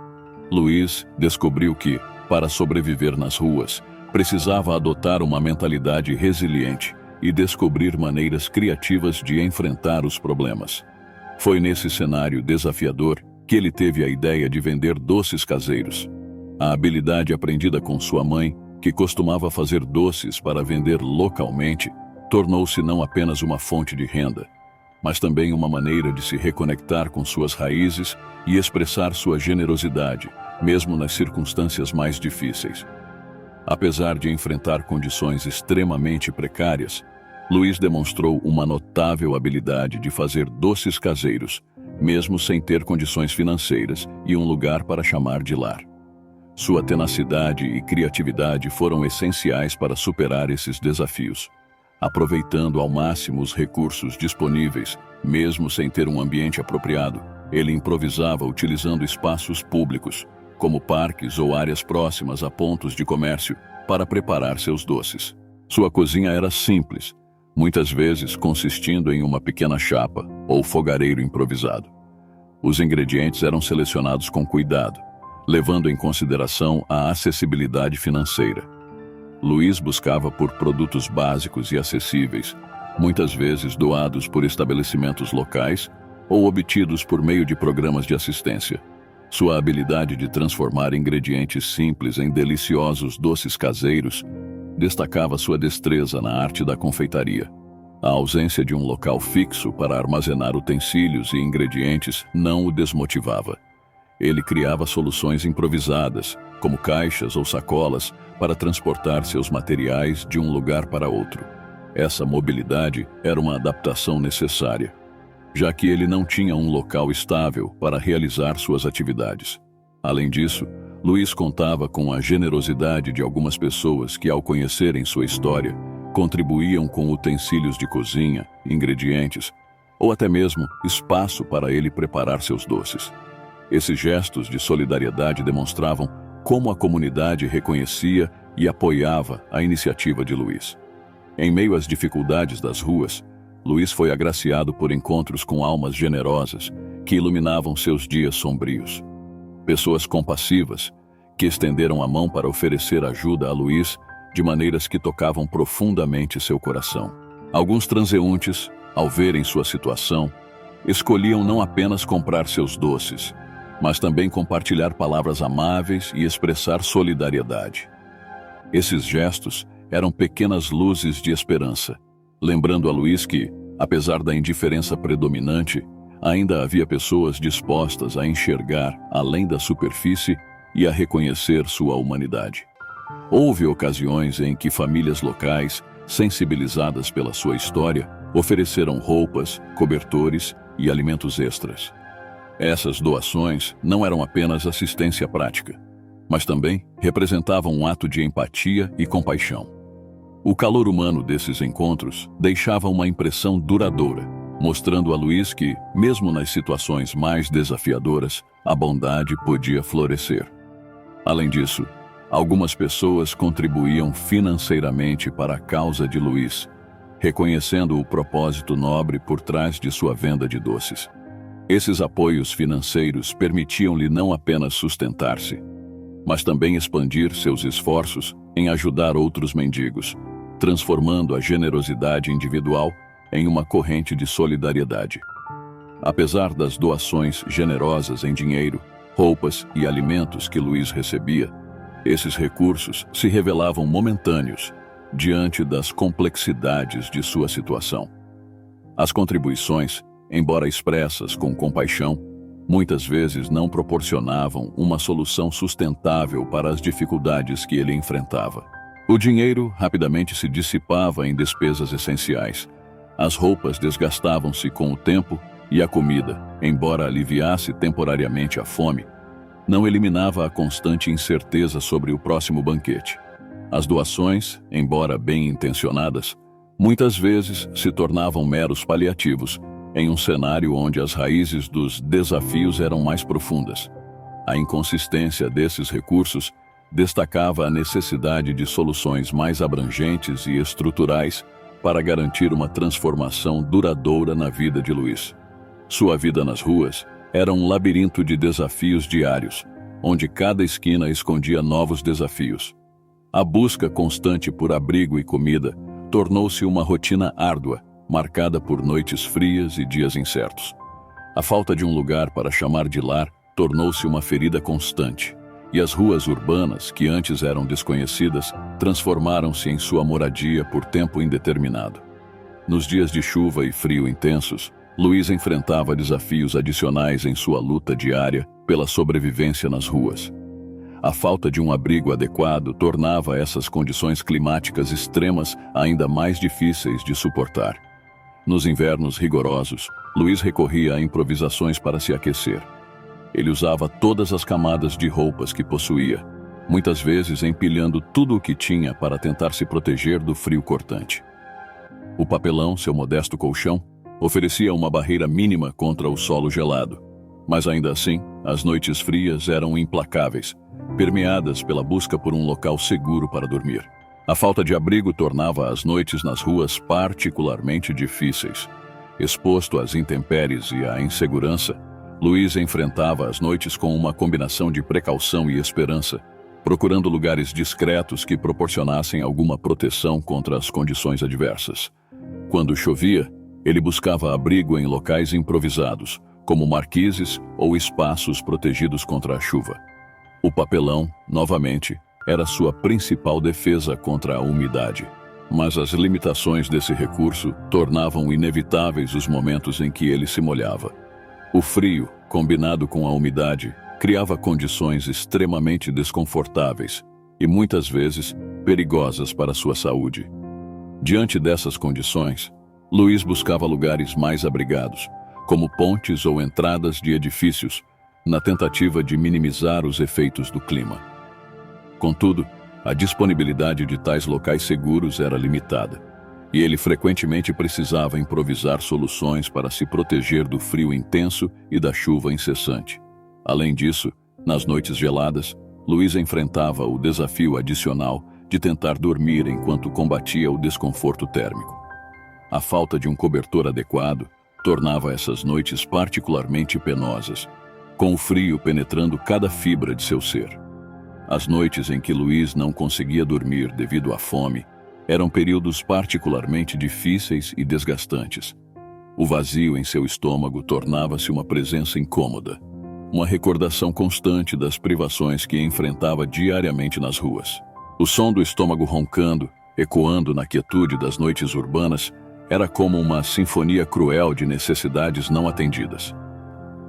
Luiz descobriu que, para sobreviver nas ruas, precisava adotar uma mentalidade resiliente e descobrir maneiras criativas de enfrentar os problemas. Foi nesse cenário desafiador que ele teve a ideia de vender doces caseiros. A habilidade aprendida com sua mãe, que costumava fazer doces para vender localmente, tornou-se não apenas uma fonte de renda, mas também uma maneira de se reconectar com suas raízes e expressar sua generosidade, mesmo nas circunstâncias mais difíceis. Apesar de enfrentar condições extremamente precárias, Luiz demonstrou uma notável habilidade de fazer doces caseiros, mesmo sem ter condições financeiras e um lugar para chamar de lar. Sua tenacidade e criatividade foram essenciais para superar esses desafios. Aproveitando ao máximo os recursos disponíveis, mesmo sem ter um ambiente apropriado, ele improvisava utilizando espaços públicos, como parques ou áreas próximas a pontos de comércio, para preparar seus doces. Sua cozinha era simples, muitas vezes consistindo em uma pequena chapa ou fogareiro improvisado. Os ingredientes eram selecionados com cuidado, levando em consideração a acessibilidade financeira. Luiz buscava por produtos básicos e acessíveis, muitas vezes doados por estabelecimentos locais ou obtidos por meio de programas de assistência. Sua habilidade de transformar ingredientes simples em deliciosos doces caseiros destacava sua destreza na arte da confeitaria. A ausência de um local fixo para armazenar utensílios e ingredientes não o desmotivava. Ele criava soluções improvisadas, como caixas ou sacolas, para transportar seus materiais de um lugar para outro. Essa mobilidade era uma adaptação necessária, já que ele não tinha um local estável para realizar suas atividades. Além disso, Luiz contava com a generosidade de algumas pessoas que, ao conhecerem sua história, contribuíam com utensílios de cozinha, ingredientes ou até mesmo espaço para ele preparar seus doces. Esses gestos de solidariedade demonstravam como a comunidade reconhecia e apoiava a iniciativa de Luiz. Em meio às dificuldades das ruas, Luiz foi agraciado por encontros com almas generosas que iluminavam seus dias sombrios. Pessoas compassivas que estenderam a mão para oferecer ajuda a Luiz de maneiras que tocavam profundamente seu coração. Alguns transeuntes, ao verem sua situação, escolhiam não apenas comprar seus doces, mas também compartilhar palavras amáveis e expressar solidariedade. Esses gestos eram pequenas luzes de esperança, lembrando a Luiz que, apesar da indiferença predominante, ainda havia pessoas dispostas a enxergar além da superfície e a reconhecer sua humanidade. Houve ocasiões em que famílias locais, sensibilizadas pela sua história, ofereceram roupas, cobertores e alimentos extras. Essas doações não eram apenas assistência prática, mas também representavam um ato de empatia e compaixão. O calor humano desses encontros deixava uma impressão duradoura, mostrando a Luiz que, mesmo nas situações mais desafiadoras, a bondade podia florescer. Além disso, algumas pessoas contribuíam financeiramente para a causa de Luiz, reconhecendo o propósito nobre por trás de sua venda de doces. Esses apoios financeiros permitiam-lhe não apenas sustentar-se, mas também expandir seus esforços em ajudar outros mendigos, transformando a generosidade individual em uma corrente de solidariedade. Apesar das doações generosas em dinheiro, roupas e alimentos que Luiz recebia, esses recursos se revelavam momentâneos diante das complexidades de sua situação. As contribuições, embora expressas com compaixão, muitas vezes não proporcionavam uma solução sustentável para as dificuldades que ele enfrentava. O dinheiro rapidamente se dissipava em despesas essenciais. As roupas desgastavam-se com o tempo e a comida, embora aliviasse temporariamente a fome, não eliminava a constante incerteza sobre o próximo banquete. As doações, embora bem intencionadas, muitas vezes se tornavam meros paliativos, em um cenário onde as raízes dos desafios eram mais profundas. A inconsistência desses recursos destacava a necessidade de soluções mais abrangentes e estruturais para garantir uma transformação duradoura na vida de Luiz. Sua vida nas ruas era um labirinto de desafios diários, onde cada esquina escondia novos desafios. A busca constante por abrigo e comida tornou-se uma rotina árdua, marcada por noites frias e dias incertos. A falta de um lugar para chamar de lar tornou-se uma ferida constante, e as ruas urbanas, que antes eram desconhecidas, transformaram-se em sua moradia por tempo indeterminado. Nos dias de chuva e frio intensos, Luiz enfrentava desafios adicionais em sua luta diária pela sobrevivência nas ruas. A falta de um abrigo adequado tornava essas condições climáticas extremas ainda mais difíceis de suportar. Nos invernos rigorosos, Luiz recorria a improvisações para se aquecer. Ele usava todas as camadas de roupas que possuía, muitas vezes empilhando tudo o que tinha para tentar se proteger do frio cortante. O papelão, seu modesto colchão, oferecia uma barreira mínima contra o solo gelado, mas ainda assim, as noites frias eram implacáveis, permeadas pela busca por um local seguro para dormir. A falta de abrigo tornava as noites nas ruas particularmente difíceis. Exposto às intempéries e à insegurança, Luiz enfrentava as noites com uma combinação de precaução e esperança, procurando lugares discretos que proporcionassem alguma proteção contra as condições adversas. Quando chovia, ele buscava abrigo em locais improvisados, como marquises ou espaços protegidos contra a chuva. O papelão, novamente, era sua principal defesa contra a umidade. Mas as limitações desse recurso tornavam inevitáveis os momentos em que ele se molhava. O frio, combinado com a umidade, criava condições extremamente desconfortáveis e muitas vezes perigosas para sua saúde. Diante dessas condições, Luiz buscava lugares mais abrigados, como pontes ou entradas de edifícios, na tentativa de minimizar os efeitos do clima. Contudo, a disponibilidade de tais locais seguros era limitada, e ele frequentemente precisava improvisar soluções para se proteger do frio intenso e da chuva incessante. Além disso, nas noites geladas, Luiz enfrentava o desafio adicional de tentar dormir enquanto combatia o desconforto térmico. A falta de um cobertor adequado tornava essas noites particularmente penosas, com o frio penetrando cada fibra de seu ser. As noites em que Luiz não conseguia dormir devido à fome eram períodos particularmente difíceis e desgastantes. O vazio em seu estômago tornava-se uma presença incômoda, uma recordação constante das privações que enfrentava diariamente nas ruas. O som do estômago roncando, ecoando na quietude das noites urbanas, era como uma sinfonia cruel de necessidades não atendidas.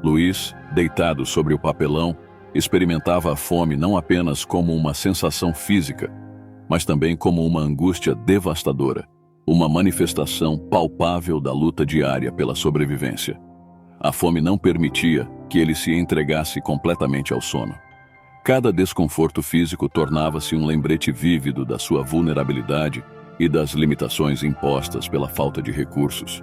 Luiz, deitado sobre o papelão, experimentava a fome não apenas como uma sensação física, mas também como uma angústia devastadora, uma manifestação palpável da luta diária pela sobrevivência. A fome não permitia que ele se entregasse completamente ao sono. Cada desconforto físico tornava-se um lembrete vívido da sua vulnerabilidade e das limitações impostas pela falta de recursos.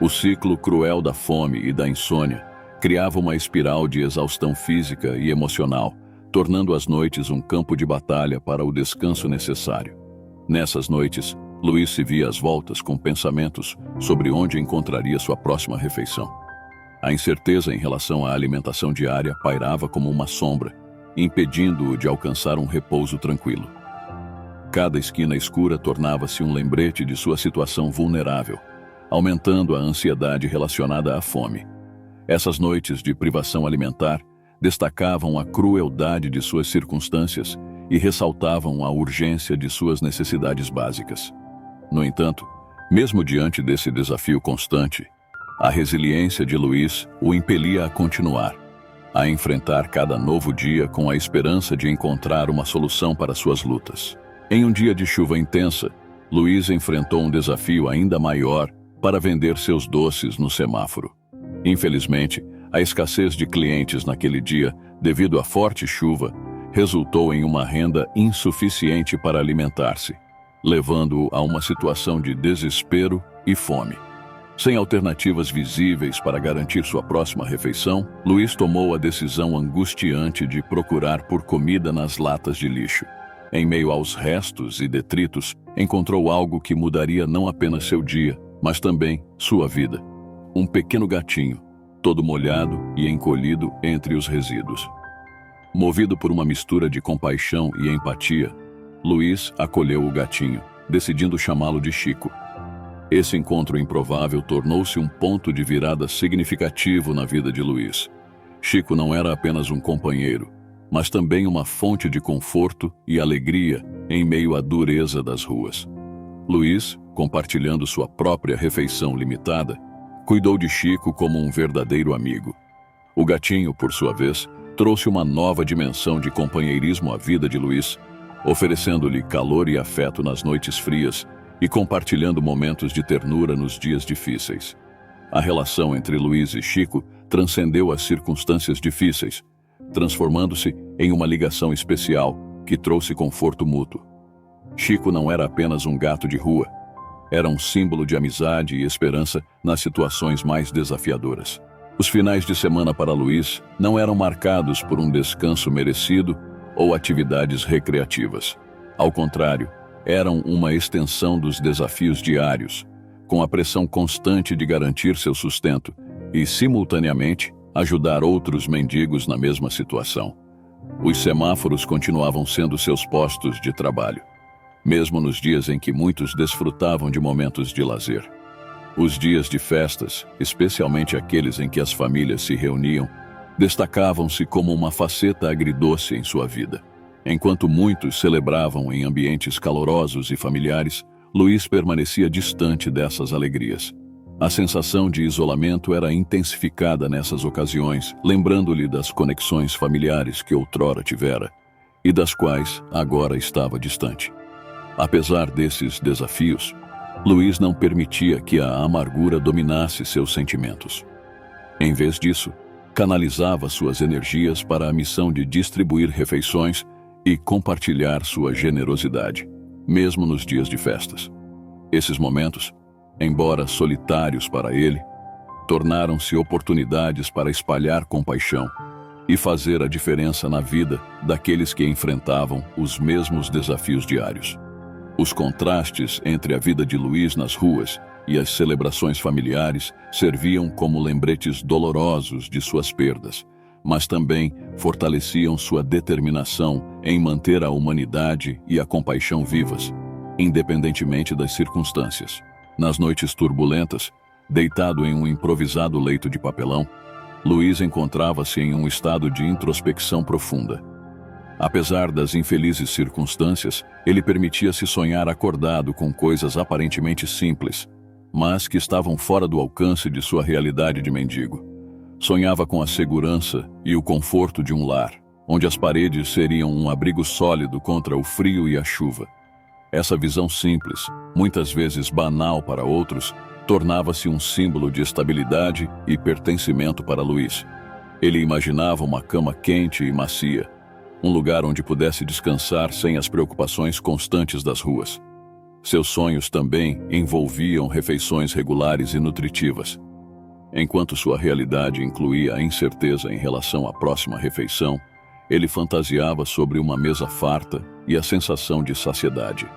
O ciclo cruel da fome e da insônia criava uma espiral de exaustão física e emocional, tornando as noites um campo de batalha para o descanso necessário. Nessas noites, Luiz se via às voltas com pensamentos sobre onde encontraria sua próxima refeição. A incerteza em relação à alimentação diária pairava como uma sombra, impedindo-o de alcançar um repouso tranquilo. Cada esquina escura tornava-se um lembrete de sua situação vulnerável, aumentando a ansiedade relacionada à fome. Essas noites de privação alimentar destacavam a crueldade de suas circunstâncias e ressaltavam a urgência de suas necessidades básicas. No entanto, mesmo diante desse desafio constante, a resiliência de Luiz o impelia a continuar, a enfrentar cada novo dia com a esperança de encontrar uma solução para suas lutas. Em um dia de chuva intensa, Luiz enfrentou um desafio ainda maior para vender seus doces no semáforo. Infelizmente, a escassez de clientes naquele dia, devido à forte chuva, resultou em uma renda insuficiente para alimentar-se, levando-o a uma situação de desespero e fome. Sem alternativas visíveis para garantir sua próxima refeição, Luiz tomou a decisão angustiante de procurar por comida nas latas de lixo. Em meio aos restos e detritos, encontrou algo que mudaria não apenas seu dia, mas também sua vida. Um pequeno gatinho, todo molhado e encolhido entre os resíduos. Movido por uma mistura de compaixão e empatia, Luiz acolheu o gatinho, decidindo chamá-lo de Chico. Esse encontro improvável tornou-se um ponto de virada significativo na vida de Luiz. Chico não era apenas um companheiro, mas também uma fonte de conforto e alegria em meio à dureza das ruas. Luiz, compartilhando sua própria refeição limitada, cuidou de Chico como um verdadeiro amigo. O gatinho, por sua vez, trouxe uma nova dimensão de companheirismo à vida de Luiz, oferecendo-lhe calor e afeto nas noites frias e compartilhando momentos de ternura nos dias difíceis. A relação entre Luiz e Chico transcendeu as circunstâncias difíceis, transformando-se em uma ligação especial que trouxe conforto mútuo. Chico não era apenas um gato de rua, era um símbolo de amizade e esperança nas situações mais desafiadoras. Os finais de semana para Luiz não eram marcados por um descanso merecido ou atividades recreativas. Ao contrário, eram uma extensão dos desafios diários, com a pressão constante de garantir seu sustento e, simultaneamente, ajudar outros mendigos na mesma situação. Os semáforos continuavam sendo seus postos de trabalho, mesmo nos dias em que muitos desfrutavam de momentos de lazer. Os dias de festas, especialmente aqueles em que as famílias se reuniam, destacavam-se como uma faceta agridoce em sua vida. Enquanto muitos celebravam em ambientes calorosos e familiares, Luiz permanecia distante dessas alegrias. A sensação de isolamento era intensificada nessas ocasiões, lembrando-lhe das conexões familiares que outrora tivera e das quais agora estava distante. Apesar desses desafios, Luiz não permitia que a amargura dominasse seus sentimentos. Em vez disso, canalizava suas energias para a missão de distribuir refeições e compartilhar sua generosidade, mesmo nos dias de festas. Esses momentos, embora solitários para ele, tornaram-se oportunidades para espalhar compaixão e fazer a diferença na vida daqueles que enfrentavam os mesmos desafios diários. Os contrastes entre a vida de Luiz nas ruas e as celebrações familiares serviam como lembretes dolorosos de suas perdas, mas também fortaleciam sua determinação em manter a humanidade e a compaixão vivas, independentemente das circunstâncias. Nas noites turbulentas, deitado em um improvisado leito de papelão, Luiz encontrava-se em um estado de introspecção profunda. Apesar das infelizes circunstâncias, ele permitia-se sonhar acordado com coisas aparentemente simples, mas que estavam fora do alcance de sua realidade de mendigo. Sonhava com a segurança e o conforto de um lar, onde as paredes seriam um abrigo sólido contra o frio e a chuva. Essa visão simples, muitas vezes banal para outros, tornava-se um símbolo de estabilidade e pertencimento para Luiz. Ele imaginava uma cama quente e macia, um lugar onde pudesse descansar sem as preocupações constantes das ruas. Seus sonhos também envolviam refeições regulares e nutritivas. Enquanto sua realidade incluía a incerteza em relação à próxima refeição, ele fantasiava sobre uma mesa farta e a sensação de saciedade.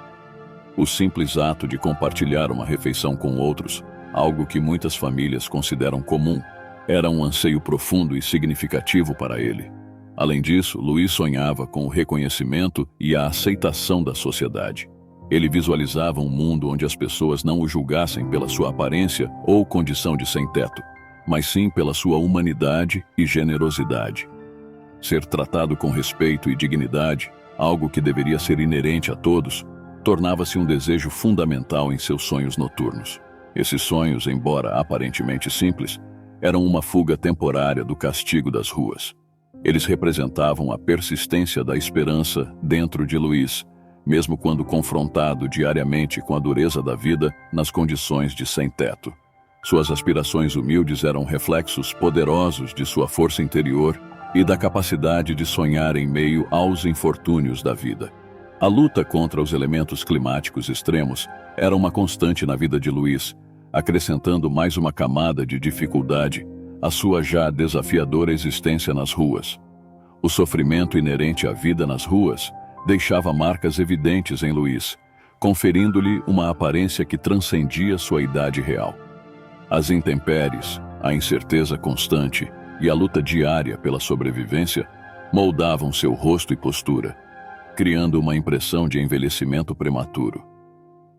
O simples ato de compartilhar uma refeição com outros, algo que muitas famílias consideram comum, era um anseio profundo e significativo para ele. Além disso, Luiz sonhava com o reconhecimento e a aceitação da sociedade. Ele visualizava um mundo onde as pessoas não o julgassem pela sua aparência ou condição de sem-teto, mas sim pela sua humanidade e generosidade. Ser tratado com respeito e dignidade, algo que deveria ser inerente a todos, tornava-se um desejo fundamental em seus sonhos noturnos. Esses sonhos, embora aparentemente simples, eram uma fuga temporária do castigo das ruas. Eles representavam a persistência da esperança dentro de Luiz, mesmo quando confrontado diariamente com a dureza da vida nas condições de sem-teto. Suas aspirações humildes eram reflexos poderosos de sua força interior e da capacidade de sonhar em meio aos infortúnios da vida. A luta contra os elementos climáticos extremos era uma constante na vida de Luiz, acrescentando mais uma camada de dificuldade à sua já desafiadora existência nas ruas. O sofrimento inerente à vida nas ruas deixava marcas evidentes em Luiz, conferindo-lhe uma aparência que transcendia sua idade real. As intempéries, a incerteza constante e a luta diária pela sobrevivência moldavam seu rosto e postura, criando uma impressão de envelhecimento prematuro.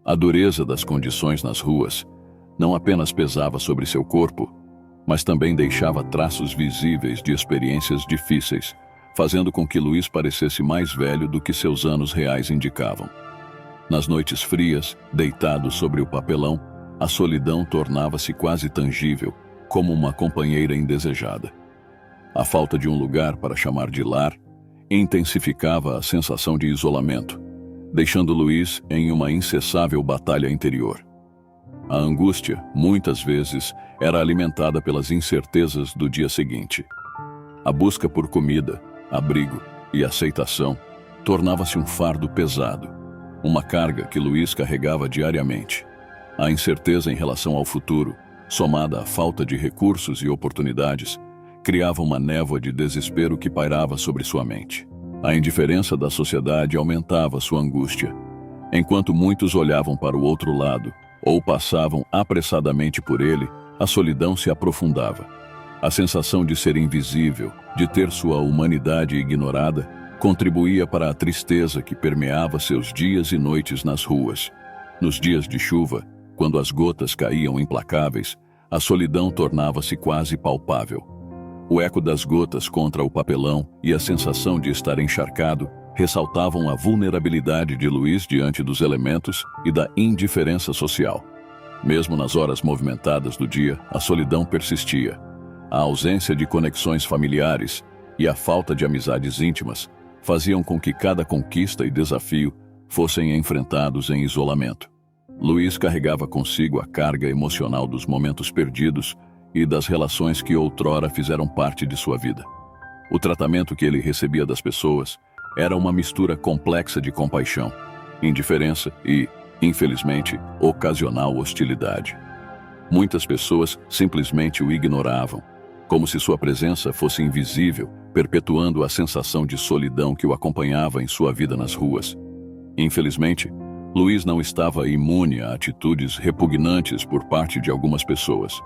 A dureza das condições nas ruas não apenas pesava sobre seu corpo, mas também deixava traços visíveis de experiências difíceis, fazendo com que Luiz parecesse mais velho do que seus anos reais indicavam. Nas noites frias, deitado sobre o papelão, a solidão tornava-se quase tangível, como uma companheira indesejada. A falta de um lugar para chamar de lar intensificava a sensação de isolamento, deixando Luiz em uma incessável batalha interior. A angústia, muitas vezes, era alimentada pelas incertezas do dia seguinte. A busca por comida, abrigo e aceitação tornava-se um fardo pesado, uma carga que Luiz carregava diariamente. A incerteza em relação ao futuro, somada à falta de recursos e oportunidades, criava uma névoa de desespero que pairava sobre sua mente. A indiferença da sociedade aumentava sua angústia, Enquanto muitos olhavam para o outro lado ou passavam apressadamente por ele, a solidão se aprofundava. A sensação de ser invisível, de ter sua humanidade ignorada, contribuía para a tristeza que permeava seus dias e noites nas ruas. Nos dias de chuva, quando as gotas caíam implacáveis, a solidão tornava-se quase palpável. O eco das gotas contra o papelão e a sensação de estar encharcado ressaltavam a vulnerabilidade de Luís diante dos elementos e da indiferença social. Mesmo nas horas movimentadas do dia, a solidão persistia. A ausência de conexões familiares e a falta de amizades íntimas faziam com que cada conquista e desafio fossem enfrentados em isolamento. Luís carregava consigo a carga emocional dos momentos perdidos e das relações que outrora fizeram parte de sua vida. O tratamento que ele recebia das pessoas era uma mistura complexa de compaixão, indiferença e, infelizmente, ocasional hostilidade. Muitas pessoas simplesmente o ignoravam, como se sua presença fosse invisível, perpetuando a sensação de solidão que o acompanhava em sua vida nas ruas. Infelizmente, Luís não estava imune a atitudes repugnantes por parte de algumas pessoas.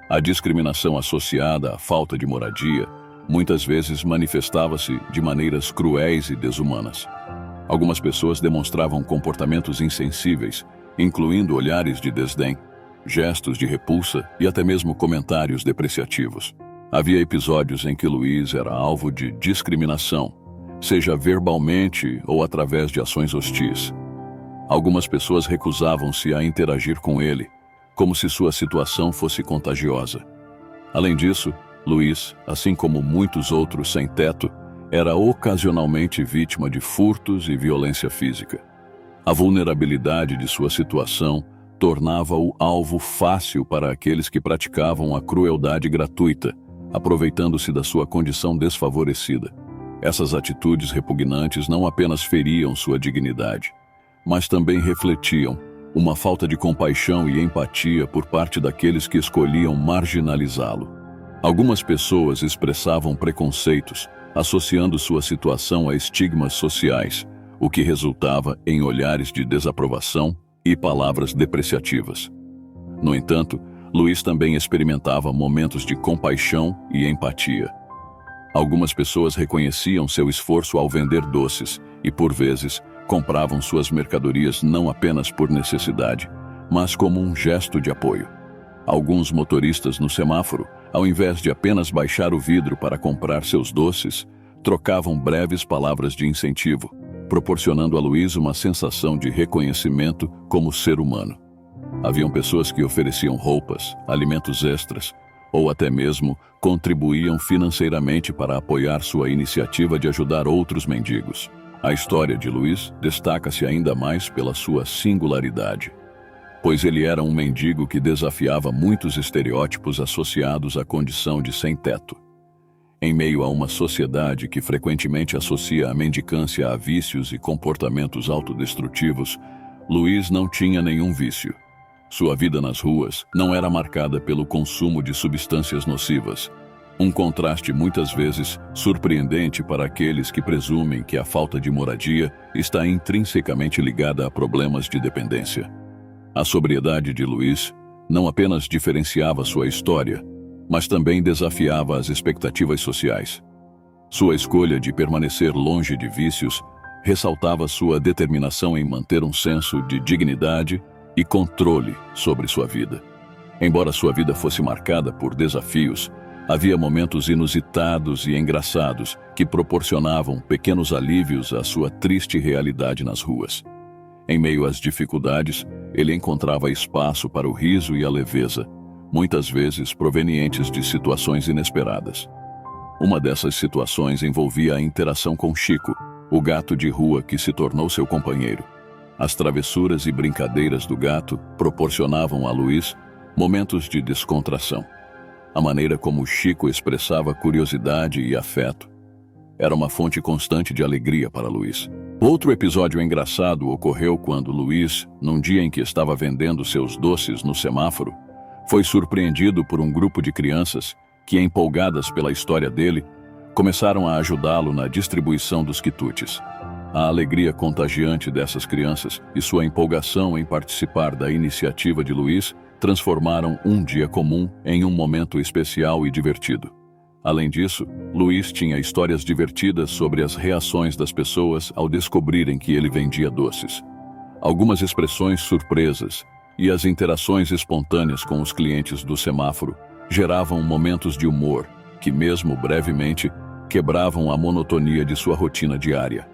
A discriminação associada à falta de moradia muitas vezes manifestava-se de maneiras cruéis e desumanas. Algumas pessoas demonstravam comportamentos insensíveis, incluindo olhares de desdém, gestos de repulsa e até mesmo comentários depreciativos. Havia episódios em que Luís era alvo de discriminação, seja verbalmente ou através de ações hostis. Algumas pessoas recusavam-se a interagir com ele, como se sua situação fosse contagiosa. Além disso, Luís, assim como muitos outros sem teto, era ocasionalmente vítima de furtos e violência física. A vulnerabilidade de sua situação tornava-o alvo fácil para aqueles que praticavam a crueldade gratuita, aproveitando-se da sua condição desfavorecida. Essas atitudes repugnantes não apenas feriam sua dignidade, mas também refletiam uma falta de compaixão e empatia por parte daqueles que escolhiam marginalizá-lo. Algumas pessoas expressavam preconceitos, associando sua situação a estigmas sociais, o que resultava em olhares de desaprovação e palavras depreciativas. No entanto, Luís também experimentava momentos de compaixão e empatia. Algumas pessoas reconheciam seu esforço ao vender doces e, por vezes, compravam suas mercadorias não apenas por necessidade, mas como um gesto de apoio. Alguns motoristas no semáforo, ao invés de apenas baixar o vidro para comprar seus doces, trocavam breves palavras de incentivo, proporcionando a Luís uma sensação de reconhecimento como ser humano. Haviam pessoas que ofereciam roupas, alimentos extras, ou até mesmo contribuíam financeiramente para apoiar sua iniciativa de ajudar outros mendigos. A história de Luís destaca-se ainda mais pela sua singularidade, pois ele era um mendigo que desafiava muitos estereótipos associados à condição de sem-teto. Em meio a uma sociedade que frequentemente associa a mendicância a vícios e comportamentos autodestrutivos, Luís não tinha nenhum vício. Sua vida nas ruas não era marcada pelo consumo de substâncias nocivas, um contraste muitas vezes surpreendente para aqueles que presumem que a falta de moradia está intrinsecamente ligada a problemas de dependência. A sobriedade de Luís não apenas diferenciava sua história, mas também desafiava as expectativas sociais. Sua escolha de permanecer longe de vícios ressaltava sua determinação em manter um senso de dignidade e controle sobre sua vida. Embora sua vida fosse marcada por desafios, havia momentos inusitados e engraçados que proporcionavam pequenos alívios à sua triste realidade nas ruas. Em meio às dificuldades, ele encontrava espaço para o riso e a leveza, muitas vezes provenientes de situações inesperadas. Uma dessas situações envolvia a interação com Chico, o gato de rua que se tornou seu companheiro. As travessuras e brincadeiras do gato proporcionavam a Luís momentos de descontração. A maneira como Chico expressava curiosidade e afeto era uma fonte constante de alegria para Luís. Outro episódio engraçado ocorreu quando Luís, num dia em que estava vendendo seus doces no semáforo, foi surpreendido por um grupo de crianças que, empolgadas pela história dele, começaram a ajudá-lo na distribuição dos quitutes. A alegria contagiante dessas crianças e sua empolgação em participar da iniciativa de Luiz transformaram um dia comum em um momento especial e divertido. Além disso, Luiz tinha histórias divertidas sobre as reações das pessoas ao descobrirem que ele vendia doces. Algumas expressões surpresas e as interações espontâneas com os clientes do semáforo geravam momentos de humor que, mesmo brevemente, quebravam a monotonia de sua rotina diária.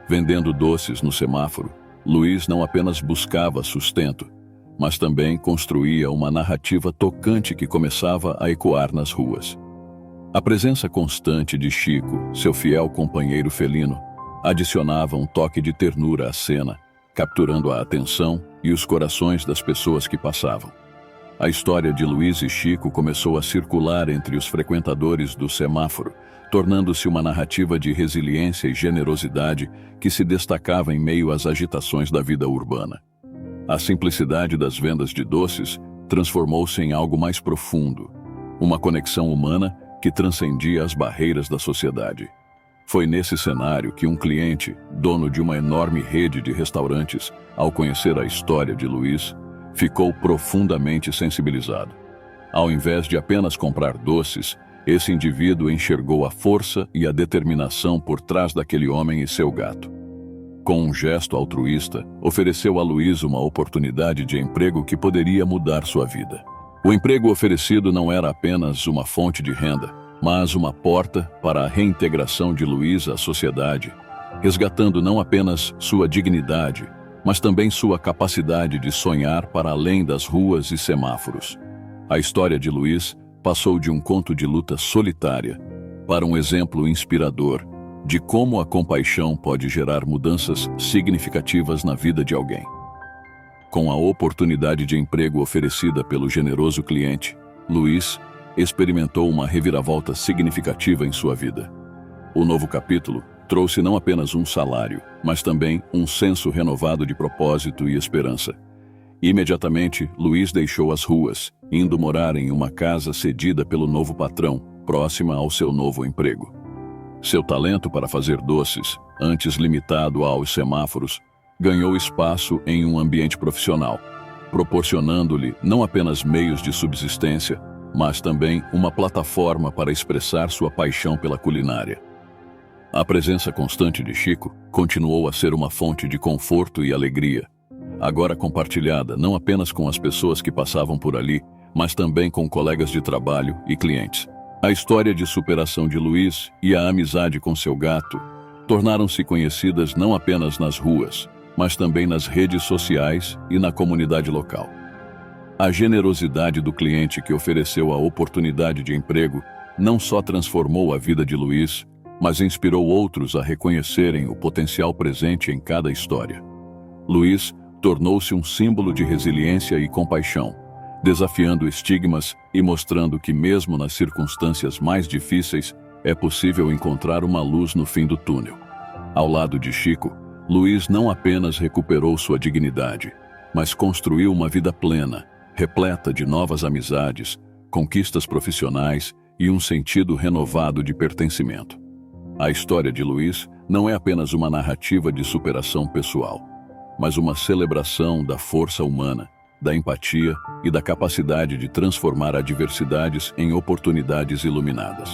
Vendendo doces no semáforo, Luiz não apenas buscava sustento, mas também construía uma narrativa tocante que começava a ecoar nas ruas. A presença constante de Chico, seu fiel companheiro felino, adicionava um toque de ternura à cena, capturando a atenção e os corações das pessoas que passavam. A história de Luiz e Chico começou a circular entre os frequentadores do semáforo, tornando-se uma narrativa de resiliência e generosidade que se destacava em meio às agitações da vida urbana. A simplicidade das vendas de doces transformou-se em algo mais profundo, uma conexão humana que transcendia as barreiras da sociedade. Foi nesse cenário que um cliente, dono de uma enorme rede de restaurantes, ao conhecer a história de Luiz, ficou profundamente sensibilizado. Ao invés de apenas comprar doces, esse indivíduo enxergou a força e a determinação por trás daquele homem e seu gato. Com um gesto altruísta, ofereceu a Luiz uma oportunidade de emprego que poderia mudar sua vida. O emprego oferecido não era apenas uma fonte de renda, mas uma porta para a reintegração de Luiz à sociedade, resgatando não apenas sua dignidade, mas também sua capacidade de sonhar para além das ruas e semáforos. A história de Luiz passou de um conto de luta solitária para um exemplo inspirador de como a compaixão pode gerar mudanças significativas na vida de alguém. Com a oportunidade de emprego oferecida pelo generoso cliente, Luiz experimentou uma reviravolta significativa em sua vida. O novo capítulo trouxe não apenas um salário, mas também um senso renovado de propósito e esperança. Imediatamente, Luiz deixou as ruas, indo morar em uma casa cedida pelo novo patrão, próxima ao seu novo emprego. Seu talento para fazer doces, antes limitado aos semáforos, ganhou espaço em um ambiente profissional, proporcionando-lhe não apenas meios de subsistência, mas também uma plataforma para expressar sua paixão pela culinária. A presença constante de Chico continuou a ser uma fonte de conforto e alegria, agora compartilhada não apenas com as pessoas que passavam por ali, mas também com colegas de trabalho e clientes. A história de superação de Luiz e a amizade com seu gato tornaram-se conhecidas não apenas nas ruas, mas também nas redes sociais e na comunidade local. A generosidade do cliente que ofereceu a oportunidade de emprego não só transformou a vida de Luiz, mas inspirou outros a reconhecerem o potencial presente em cada história. Luiz tornou-se um símbolo de resiliência e compaixão, desafiando estigmas e mostrando que mesmo nas circunstâncias mais difíceis é possível encontrar uma luz no fim do túnel. Ao lado de Chico, Luiz não apenas recuperou sua dignidade, mas construiu uma vida plena, repleta de novas amizades, conquistas profissionais e um sentido renovado de pertencimento. A história de Luiz não é apenas uma narrativa de superação pessoal, mas uma celebração da força humana, da empatia e da capacidade de transformar adversidades em oportunidades iluminadas.